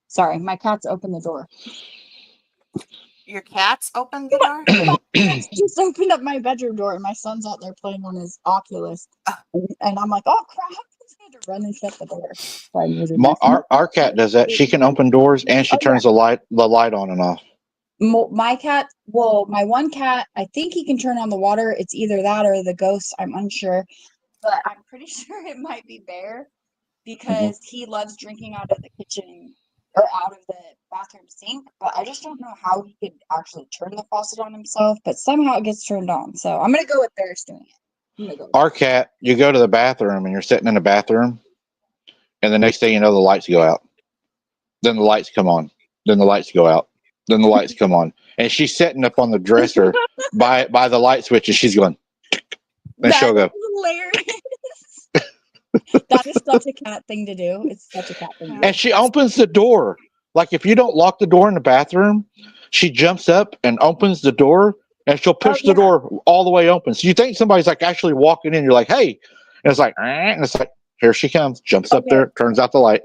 Sorry, my cats opened the door. Your cats opened the door? Just opened up my bedroom door, and my son's out there playing on his Oculus. And I'm like, oh, crap. I had to run and shut the door. Our cat does that. She can open doors, and she turns the light on and off. My cat, my one cat, I think he can turn on the water. It's either that or the ghost. I'm unsure. But I'm pretty sure it might be Bear because he loves drinking out of the kitchen or out of the bathroom sink. But I just don't know how he could actually turn the faucet on himself. But somehow it gets turned on. So I'm going to go with Bear's doing it. Our cat, you go to the bathroom and you're sitting in the bathroom, and the next thing you know, the lights go out. Then the lights come on. Then the lights go out. Then the lights come on, and she's sitting up on the dresser by the light switch, and she's going. Then she'll go. Hilarious. That is such a cat thing to do. It's such a cat thing. To do. And she opens the door. Like if you don't lock the door in the bathroom, she jumps up and opens the door, and she'll push the door all the way open. So you think somebody's like actually walking in. You're like, hey, and it's like, and it's like, here she comes, jumps up there, turns out the light.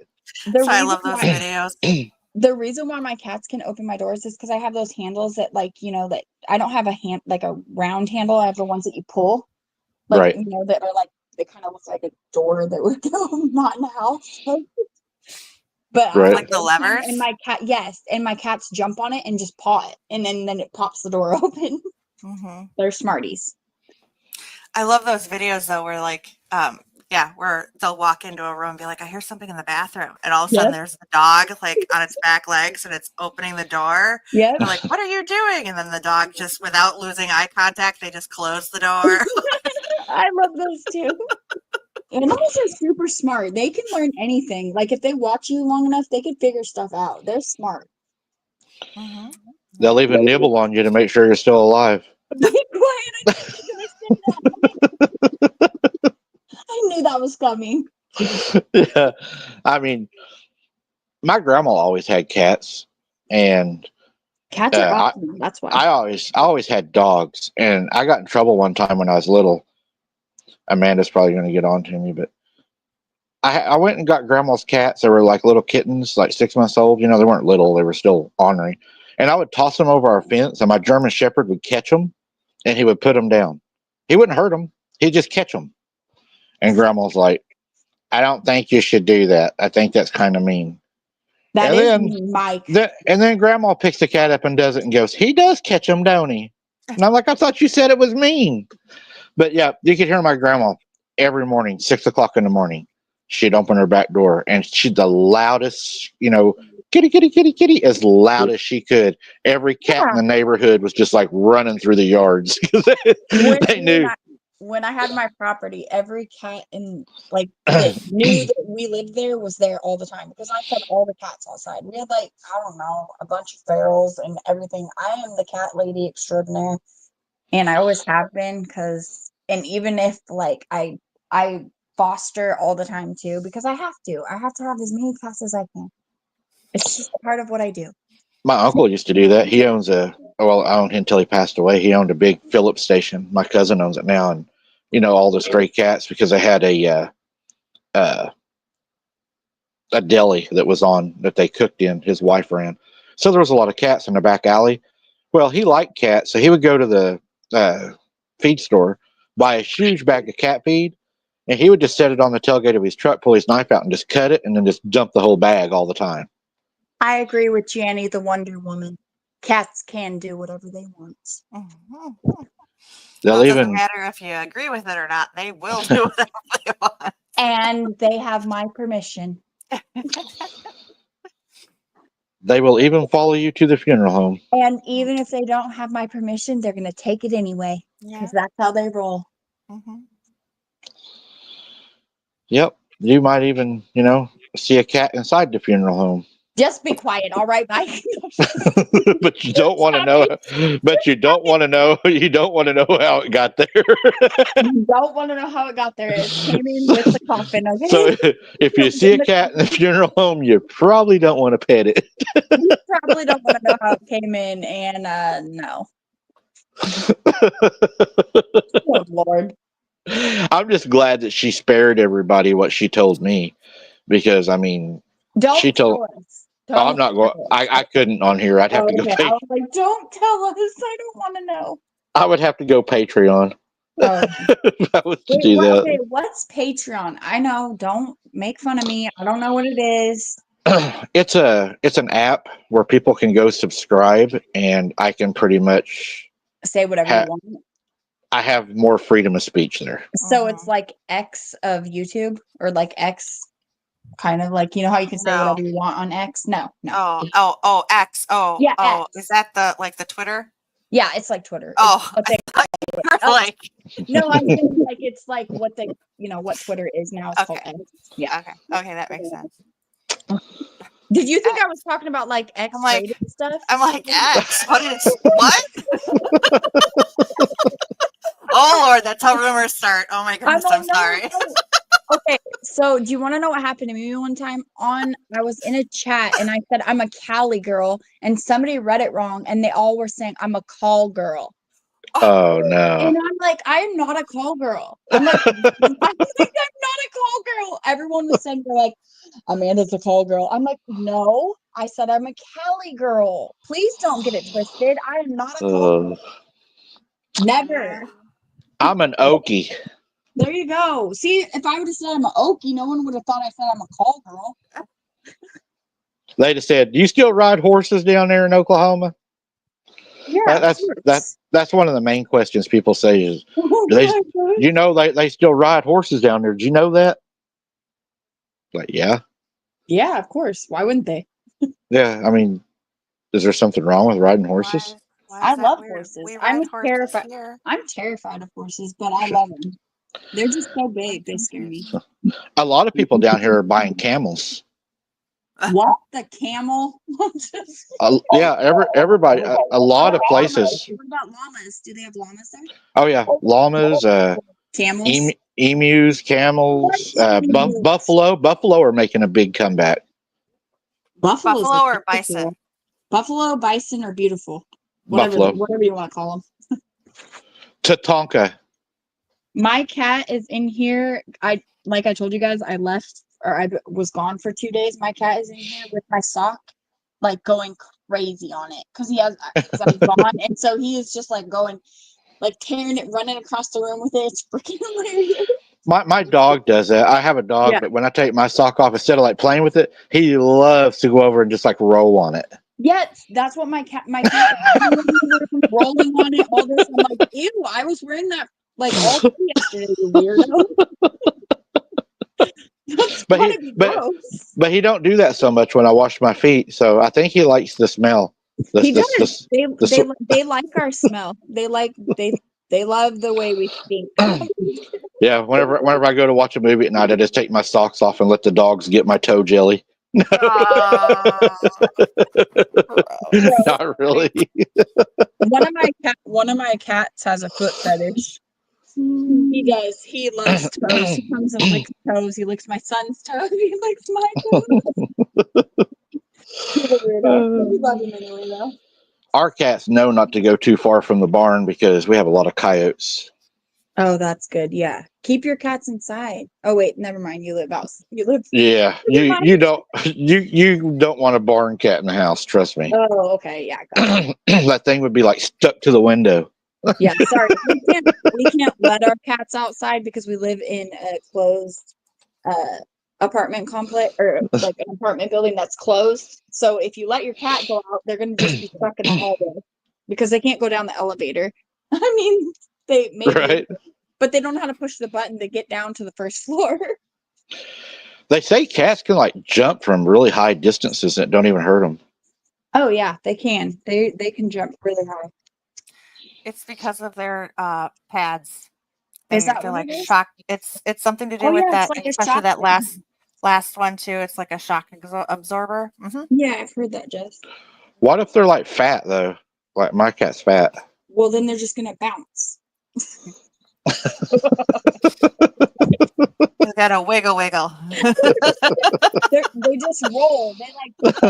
So I love those videos. The reason why my cats can open my doors is because I have those handles that, like, that I don't have a round handle. I have the ones that you pull, like, right. That are like, they kind of look like a door that would go not in the house. But right. Like the levers. And my cat, and my cats jump on it and just paw it, and then it pops the door open. They're smarties. I love those videos though, where like, where they'll walk into a room and be like, I hear something in the bathroom. And all of a sudden there's the dog like on its back legs and it's opening the door. Yeah. They're like, what are you doing? And then the dog just, without losing eye contact, they just close the door. I love those too. Animals are super smart. They can learn anything. Like if they watch you long enough, they can figure stuff out. They're smart. They'll even nibble on you to make sure you're still alive. Be quiet. I knew that was coming. Yeah. I mean, my grandma always had cats, and cats are awesome. That's why I always had dogs, and I got in trouble one time when I was little. Amanda's probably going to get on to me, but I went and got grandma's cats. They were like little kittens, like 6 months old. They weren't little; they were still ornery. And I would toss them over our fence, and my German Shepherd would catch them, and he would put them down. He wouldn't hurt them; he'd just catch them. And grandma's like, I don't think you should do that. I think that's kind of mean. That is mean, Mike. And then grandma picks the cat up and does it and goes, he does catch them, don't he? And I'm like, I thought you said it was mean. But yeah, you could hear my grandma every morning, 6 o'clock in the morning. She'd open her back door, and she'd the loudest, kitty, kitty, kitty, kitty, as loud as she could. Every cat in the neighborhood was just like running through the yards. They knew. When I had my property, every cat that knew that we lived there was there all the time because I fed all the cats outside. We had a bunch of ferals and everything. I am the cat lady extraordinaire, and I always have been and even if I foster all the time too because I have to have as many cats as I can. It's just part of what I do. My uncle used to do that. He owns I owned him until he passed away. He owned a big Phillips station. My cousin owns it now, and all the stray cats because they had a deli that was on that they cooked in. His wife ran, so there was a lot of cats in the back alley. Well, he liked cats, so he would go to the feed store, buy a huge bag of cat feed, and he would just set it on the tailgate of his truck, pull his knife out, and just cut it, and then just dump the whole bag all the time. I agree with Janny, the Wonder Woman. Cats can do whatever they want. They'll it doesn't matter if you agree with it or not. They will do whatever they want. And they have my permission. They will even follow you to the funeral home. And even if they don't have my permission, they're going to take it anyway. Because that's how they roll. Yep. You might even, see a cat inside the funeral home. Just be quiet, all right, Mike? But you don't want to know. But you don't want to know. You don't want to know how it got there. You don't want to know how it got there. It came in with the coffin, okay? So if you see a cat in the funeral home, you probably don't want to pet it. You probably don't want to know how it came in, and no. Oh, Lord. I'm just glad that she spared everybody what she told me, because don't tell us. I'm not going. I couldn't on here. I'd have to go. I was like, don't tell us. I don't want to know. I would have to go Patreon. If I was to do that. Okay, what's Patreon? I know. Don't make fun of me. I don't know what it is. It's an app where people can go subscribe, and I can pretty much say whatever you want. I have more freedom of speech there. So it's like X of YouTube, or like X. Kind of like, how you can say whatever you want on X? No. Oh, X. Oh, yeah. Oh, X. Is that the Twitter? Yeah, it's like Twitter. Oh, no, I think it's like what what Twitter is now. It's called X. Yeah. Okay, that makes sense. Did you think I was talking about like X-rated stuff? I'm like, X. What is what? Oh Lord, that's how rumors start. Oh my goodness, I'm sorry. No. Okay, so do you want to know what happened to me one time? I was in a chat and I said I'm a Cali girl, and somebody read it wrong, and they all were saying I'm a call girl. Oh no! And I'm like, I am not a call girl. I'm like, I'm not a call girl. Everyone was saying they're like, Amanda's a call girl. I'm like, no. I said I'm a Cali girl. Please don't get it twisted. I am not a call girl. Never. I'm an Okie. There you go. See, if I would have said I'm an Okie, no one would have thought I said I'm a call girl. They just said, "Do you still ride horses down there in Oklahoma?" Yeah, That's one of the main questions people say is, they still ride horses down there. Do you know that? Like, yeah. Yeah, of course. Why wouldn't they? Yeah, I mean, is there something wrong with riding horses? I love horses. I'm horses terrified. here. I'm terrified of horses, but I love them. They're just so big, they scare me. A lot of people down here are buying camels. What? The camel? Yeah, everybody, a lot of places. What about llamas? Do they have llamas there? Oh yeah, llamas, Camels? emus, camels, buffalo are making a big comeback. Buffalo or bison? Buffalo, bison, or beautiful. Buffalo. Whatever you want to call them. Tatanka. My cat is in here. Like I told you guys, I left, or I was gone for 2 days. My cat is in here with my sock, like going crazy on it because I'm gone, and so he is just like going, like tearing it, running across the room with it. It's freaking hilarious. My dog does that. I have a dog, but when I take my sock off, instead of like playing with it, he loves to go over and just like roll on it. Yes, that's what my cat rolling on it, all this. I'm like, ew, I was wearing that like all day yesterday, you weirdo. But he don't do that so much when I wash my feet, so I think he likes the smell. He does. They like our smell. They love the way we stink. Yeah, whenever I go to watch a movie at night, I just take my socks off and let the dogs get my toe jelly. Not really. One of my cats has a foot fetish. He does. He loves toes. He comes and licks toes. He licks my son's toes. He licks my toes. He's a weirdo. We love him anyway, though. Our cats know not to go too far from the barn because we have a lot of coyotes. Oh, that's good. Yeah, keep your cats inside. Oh wait, never mind. You live out. Yeah, you don't want a barn cat in the house. Trust me. Oh, okay. Yeah, gotcha. That thing would be like stuck to the window. Yeah, sorry. We can't let our cats outside because we live in a closed apartment complex, or like an apartment building that's closed. So if you let your cat go out, they're going to just be stuck in the hallway because they can't go down the elevator. I mean, they maybe, right, but they don't know how to push the button to get down to the first floor. They say cats can like jump from really high distances and it don't even hurt them. Oh yeah, they can. They can jump really high. It's because of their pads. Is that they're what like it is? shock? It's something to do with that, like especially that last one too. It's like a shock absorber. Mm-hmm. Yeah, I've heard that, Jess. What if they're like fat though? Like my cat's fat. Well, then they're just gonna bounce. They got a wiggle. They just roll. They just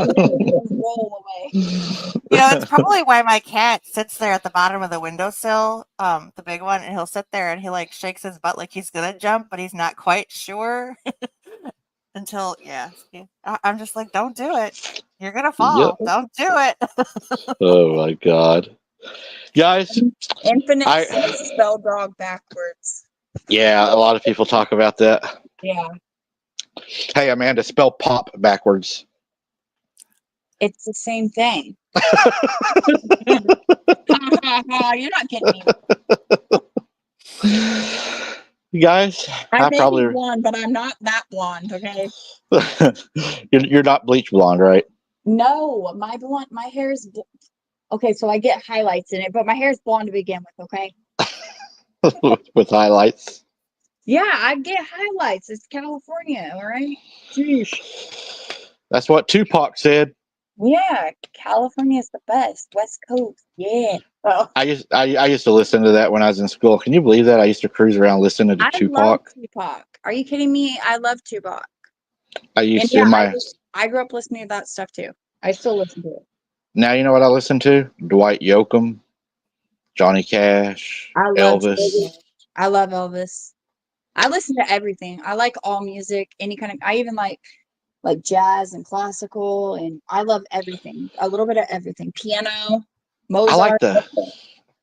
roll away. You know, it's probably why my cat sits there at the bottom of the windowsill, the big one, and he'll sit there and he like shakes his butt like he's gonna jump, but he's not quite sure. Until I'm just like, don't do it. You're gonna fall. Yep. Don't do it. Oh my god, guys! Infinite says spell dog backwards. Yeah, a lot of people talk about that. Yeah. Hey, Amanda, spell pop backwards. It's the same thing. You're not kidding me. You guys, I may be blonde, but I'm not that blonde, okay? You're not bleach blonde, right? No, my hair is okay, so I get highlights in it, but my hair is blonde to begin with, okay? With highlights? Yeah, I get highlights. It's California, all right? Jeez. That's what Tupac said. Yeah, California is the best. West Coast, yeah. Oh, I used to listen to that when I was in school. Can you believe that? I used to cruise around listening to I love Tupac. Tupac. Are you kidding me? I love Tupac. I And used to yeah, in my I grew up listening to that stuff too. I still listen to it. now you know what I listen to? Dwight Yoakam, Johnny Cash, I love Elvis. I love Elvis. I listen to everything. I like all music, any kind of. I even like jazz and classical, and I love everything. A little bit of everything. Piano, I like Mozart.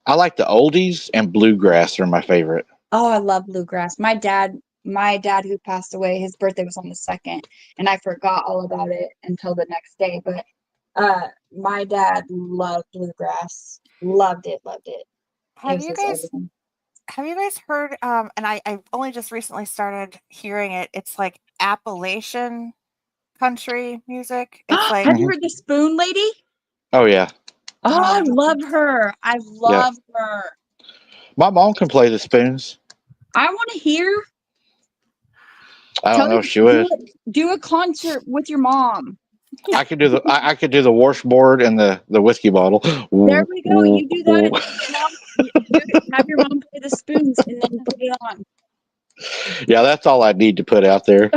I like the oldies and bluegrass are my favorite. Oh, I love bluegrass. My dad who passed away, his birthday was on the 2nd, and I forgot all about it until the next day. But my dad loved bluegrass. Loved it, loved it. It Have was you his guys everything. have you guys heard and I only just recently started hearing it. It's like Appalachian country music. It's like Have you heard the Spoon Lady? Oh yeah, Oh, no, I I don't love think so. her. I yeah. love her. My mom can play the spoons. I want to hear. I Tell don't know her if she would. do a concert with your mom. I could do I could do the washboard and the whiskey bottle. There we go. You do that, and then your mom have your mom play the spoons, and then put it on. Yeah, that's all I need to put out there.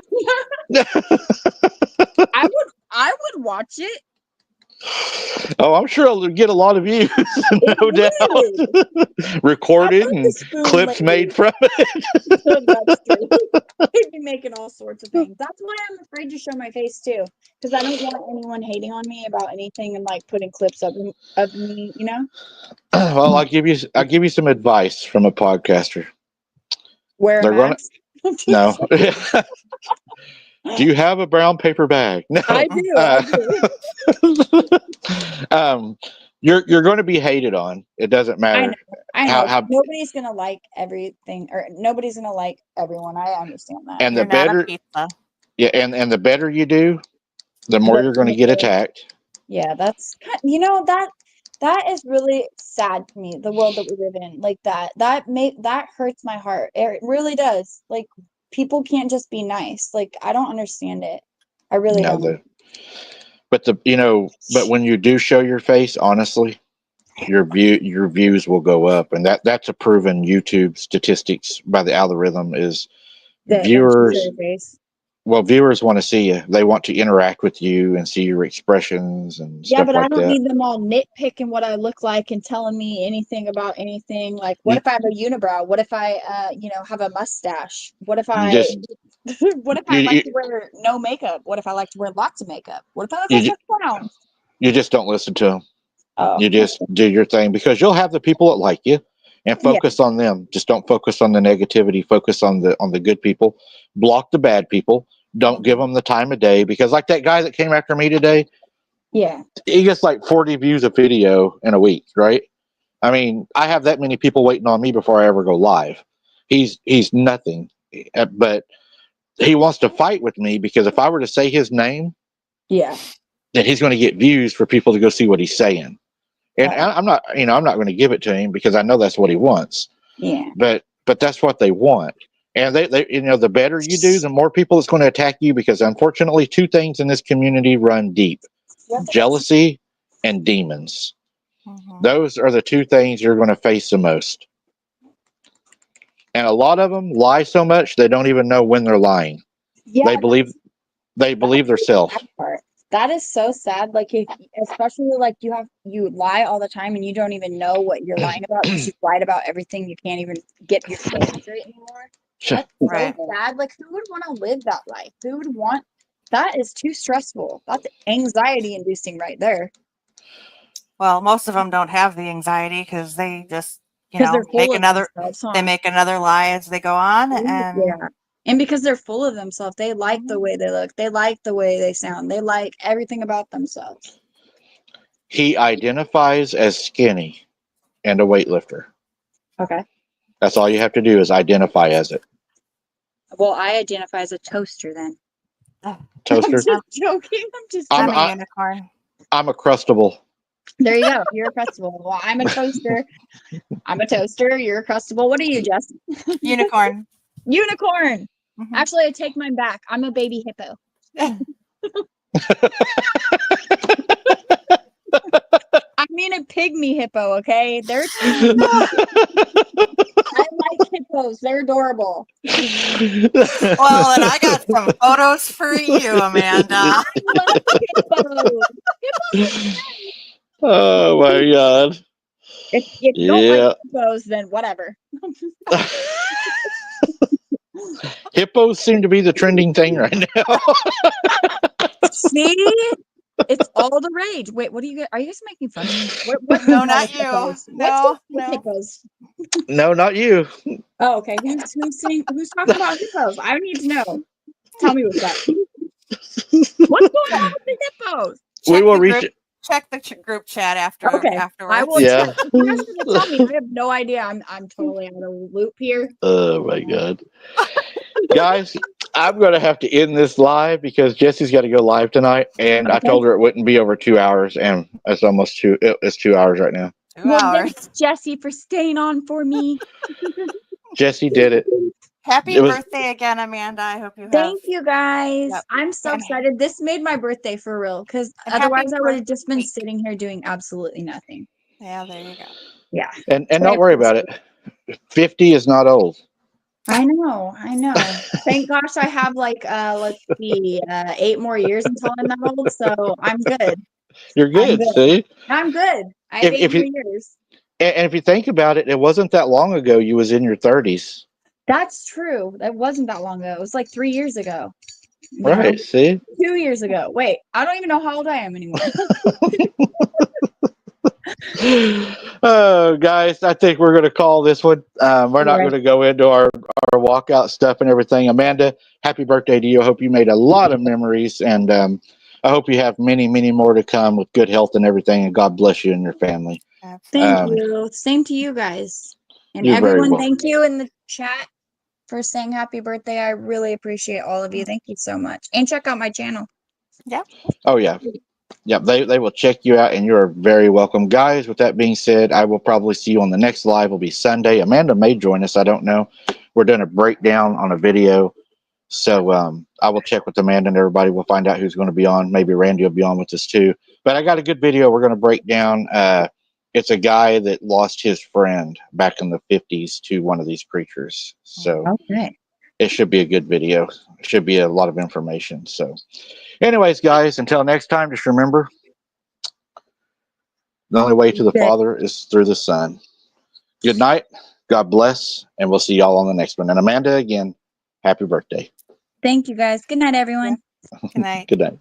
I would watch it. Oh, I'm sure it'll get a lot of views, It no would. doubt. I Recorded love the and Spoon clips Lady. made from it. That's true. They'd be making all sorts of things. That's why I'm afraid to show my face too, because I don't want anyone hating on me about anything and like putting clips of me. You know, Well, I'll give you some advice from a podcaster. wear a They're gonna mask. no. Do you have a brown paper bag? No. I do. I do. You're going to be hated on. It doesn't I matter know. I know. how Nobody's gonna like everything, or nobody's gonna like everyone. I understand that. and the You're not a better pizza. yeah, and the better you do, the more you're going to get attacked. Yeah, that's that is really sad to me. The world that we live in, like that hurts my heart. It really does. Like people can't just be nice. Like I don't understand it. I really No, don't. but when you do show your face, honestly, your views will go up, and that's a proven YouTube statistics by the algorithm is That when you show viewers. your face. Well, viewers want to see you. They want to interact with you and see your expressions and Yeah, stuff but I like don't that. need them all nitpicking what I look like and telling me anything about anything. Like, what You, if I have a unibrow? What if I, have a mustache? What if you I, just what if I you, like you, to wear no makeup? What if I like to wear lots of makeup? What if I look you, like ju- a clown? you just don't listen to them. Oh, You just do your thing because you'll have the people that like you and yeah, focus on them. Just don't focus on the negativity. Focus on the good people. Block the bad people. Don't give them the time of day because like that guy that came after me today, yeah, he gets like 40 views a video in a week, right? I mean, I have that many people waiting on me before I ever go live. He's nothing, but he wants to fight with me because if I were to say his name, yeah. then he's going to get views for people to go see what he's saying. And Oh, I'm not, I'm not going to give it to him because I know that's what he wants. yeah. But that's what they want. And they the better you do, the more people it's going to attack you because unfortunately, two things in this community run deep: You have to go. jealousy and demons. Mhm. Those are the two things you're going to face the most. And a lot of them lie so much they don't even know when they're lying. Yeah, They believe that's their the self. sad part. That is so sad. Like if, especially like you lie all the time and you don't even know what you're lying about because you've lied about everything. You can't even get your face straight anymore. That's so Right. sad. Like who would want to live that life? Who would want that is too stressful. That's anxiety inducing right there. Well, most of them don't have the anxiety because they just, Because they're full make of another themselves, they huh? make another lie as they go on, and Yeah. And because they're full of themselves, they like the way they look. They like the way they sound. They like everything about themselves. He identifies as skinny and a weightlifter. Okay. That's all you have to do is identify as it. Well, I identify as a toaster then. I'm Toaster. just joking. I'm just I'm I'm a unicorn. I'm a crustable. There you go. You're a crustable. Well, I'm a toaster. I'm a toaster. You're a crustable. What are you, Jess? Unicorn. Unicorn. Mhm. Actually, I take mine back. I'm a baby hippo. I mean a pygmy hippo, okay? They're I like hippos. They're adorable. Well, and I got some photos for you, Amanda. I love hippos. Hippos. Oh my God. If you don't Yeah. like hippos, then whatever. Hippos seem to be the trending thing right now. See? It's all the rage. Wait, what are you guys? Are you guys making fun of me? What No, is not with you. hippos? No, What's with no. hippos? No, not you. Oh, okay. Who's talking about hippos? I need to know. Tell me what's up. What's going on with the hippos? We will reach group, check the group chat afterwards. I will. Yeah. Check. You guys are gonna tell me. I have no idea. I'm totally out of the loop here. Oh my God. Guys, I'm going to have to end this live because Jesse's got to go live tonight. And I Okay. told her it wouldn't be over 2 hours. And it's almost it's 2 hours right now. 2 Well, hours. thanks, Jesse, for staying on for me. Jesse did it. Happy It was- birthday again, Amanda. I hope you have. Thank you, guys. Yep. I'm so And- excited. This made my birthday for real, because And happy otherwise I would have just been birthday. sitting here doing absolutely nothing. Yeah, there you go. Yeah. And don't worry about it. 50 is not old. I know. Thank gosh I have like let's see, 8 more years until I'm that old, so I'm good. You're good. good. See? I'm good. I have 8 If more you- years. And if you think about it, it wasn't that long ago you was in your 30s. That's true. That wasn't that long ago. It was like 3 years ago. You Right. know? See? 2 years ago. Wait, I don't even know how old I am anymore. Oh, guys, I think we're going to call this one. We're not Right. going to go into our walkout stuff and everything. Amanda, happy birthday to you. I hope you made a lot of memories, and I hope you have many, many more to come with good health and everything, and God bless you and your family. Thank Um, you. Same to you guys. And You're very everyone, welcome. thank you in the chat for saying happy birthday. I really appreciate all of you. Thank you so much. And check out my channel. Oh, yeah. Yeah, they will check you out, and you're very welcome. Guys, with that being said, I will probably see you on the next live. Will be Sunday. Amanda may join us. I don't know. We're doing a breakdown on a video. So I will check with Amanda and everybody. We'll find out who's going to be on. Maybe Randy will be on with us too. But I got a good video we're going to break down. It's a guy that lost his friend back in the 50s to one of these creatures. So Okay. it should be a good video. It should be a lot of information. So anyways, guys, until next time, just remember, the only way to the Father is through the Son. Good night. God bless. And we'll see y'all on the next one. And Amanda, again, happy birthday. Thank you guys. Good night, everyone. Good night. Good night.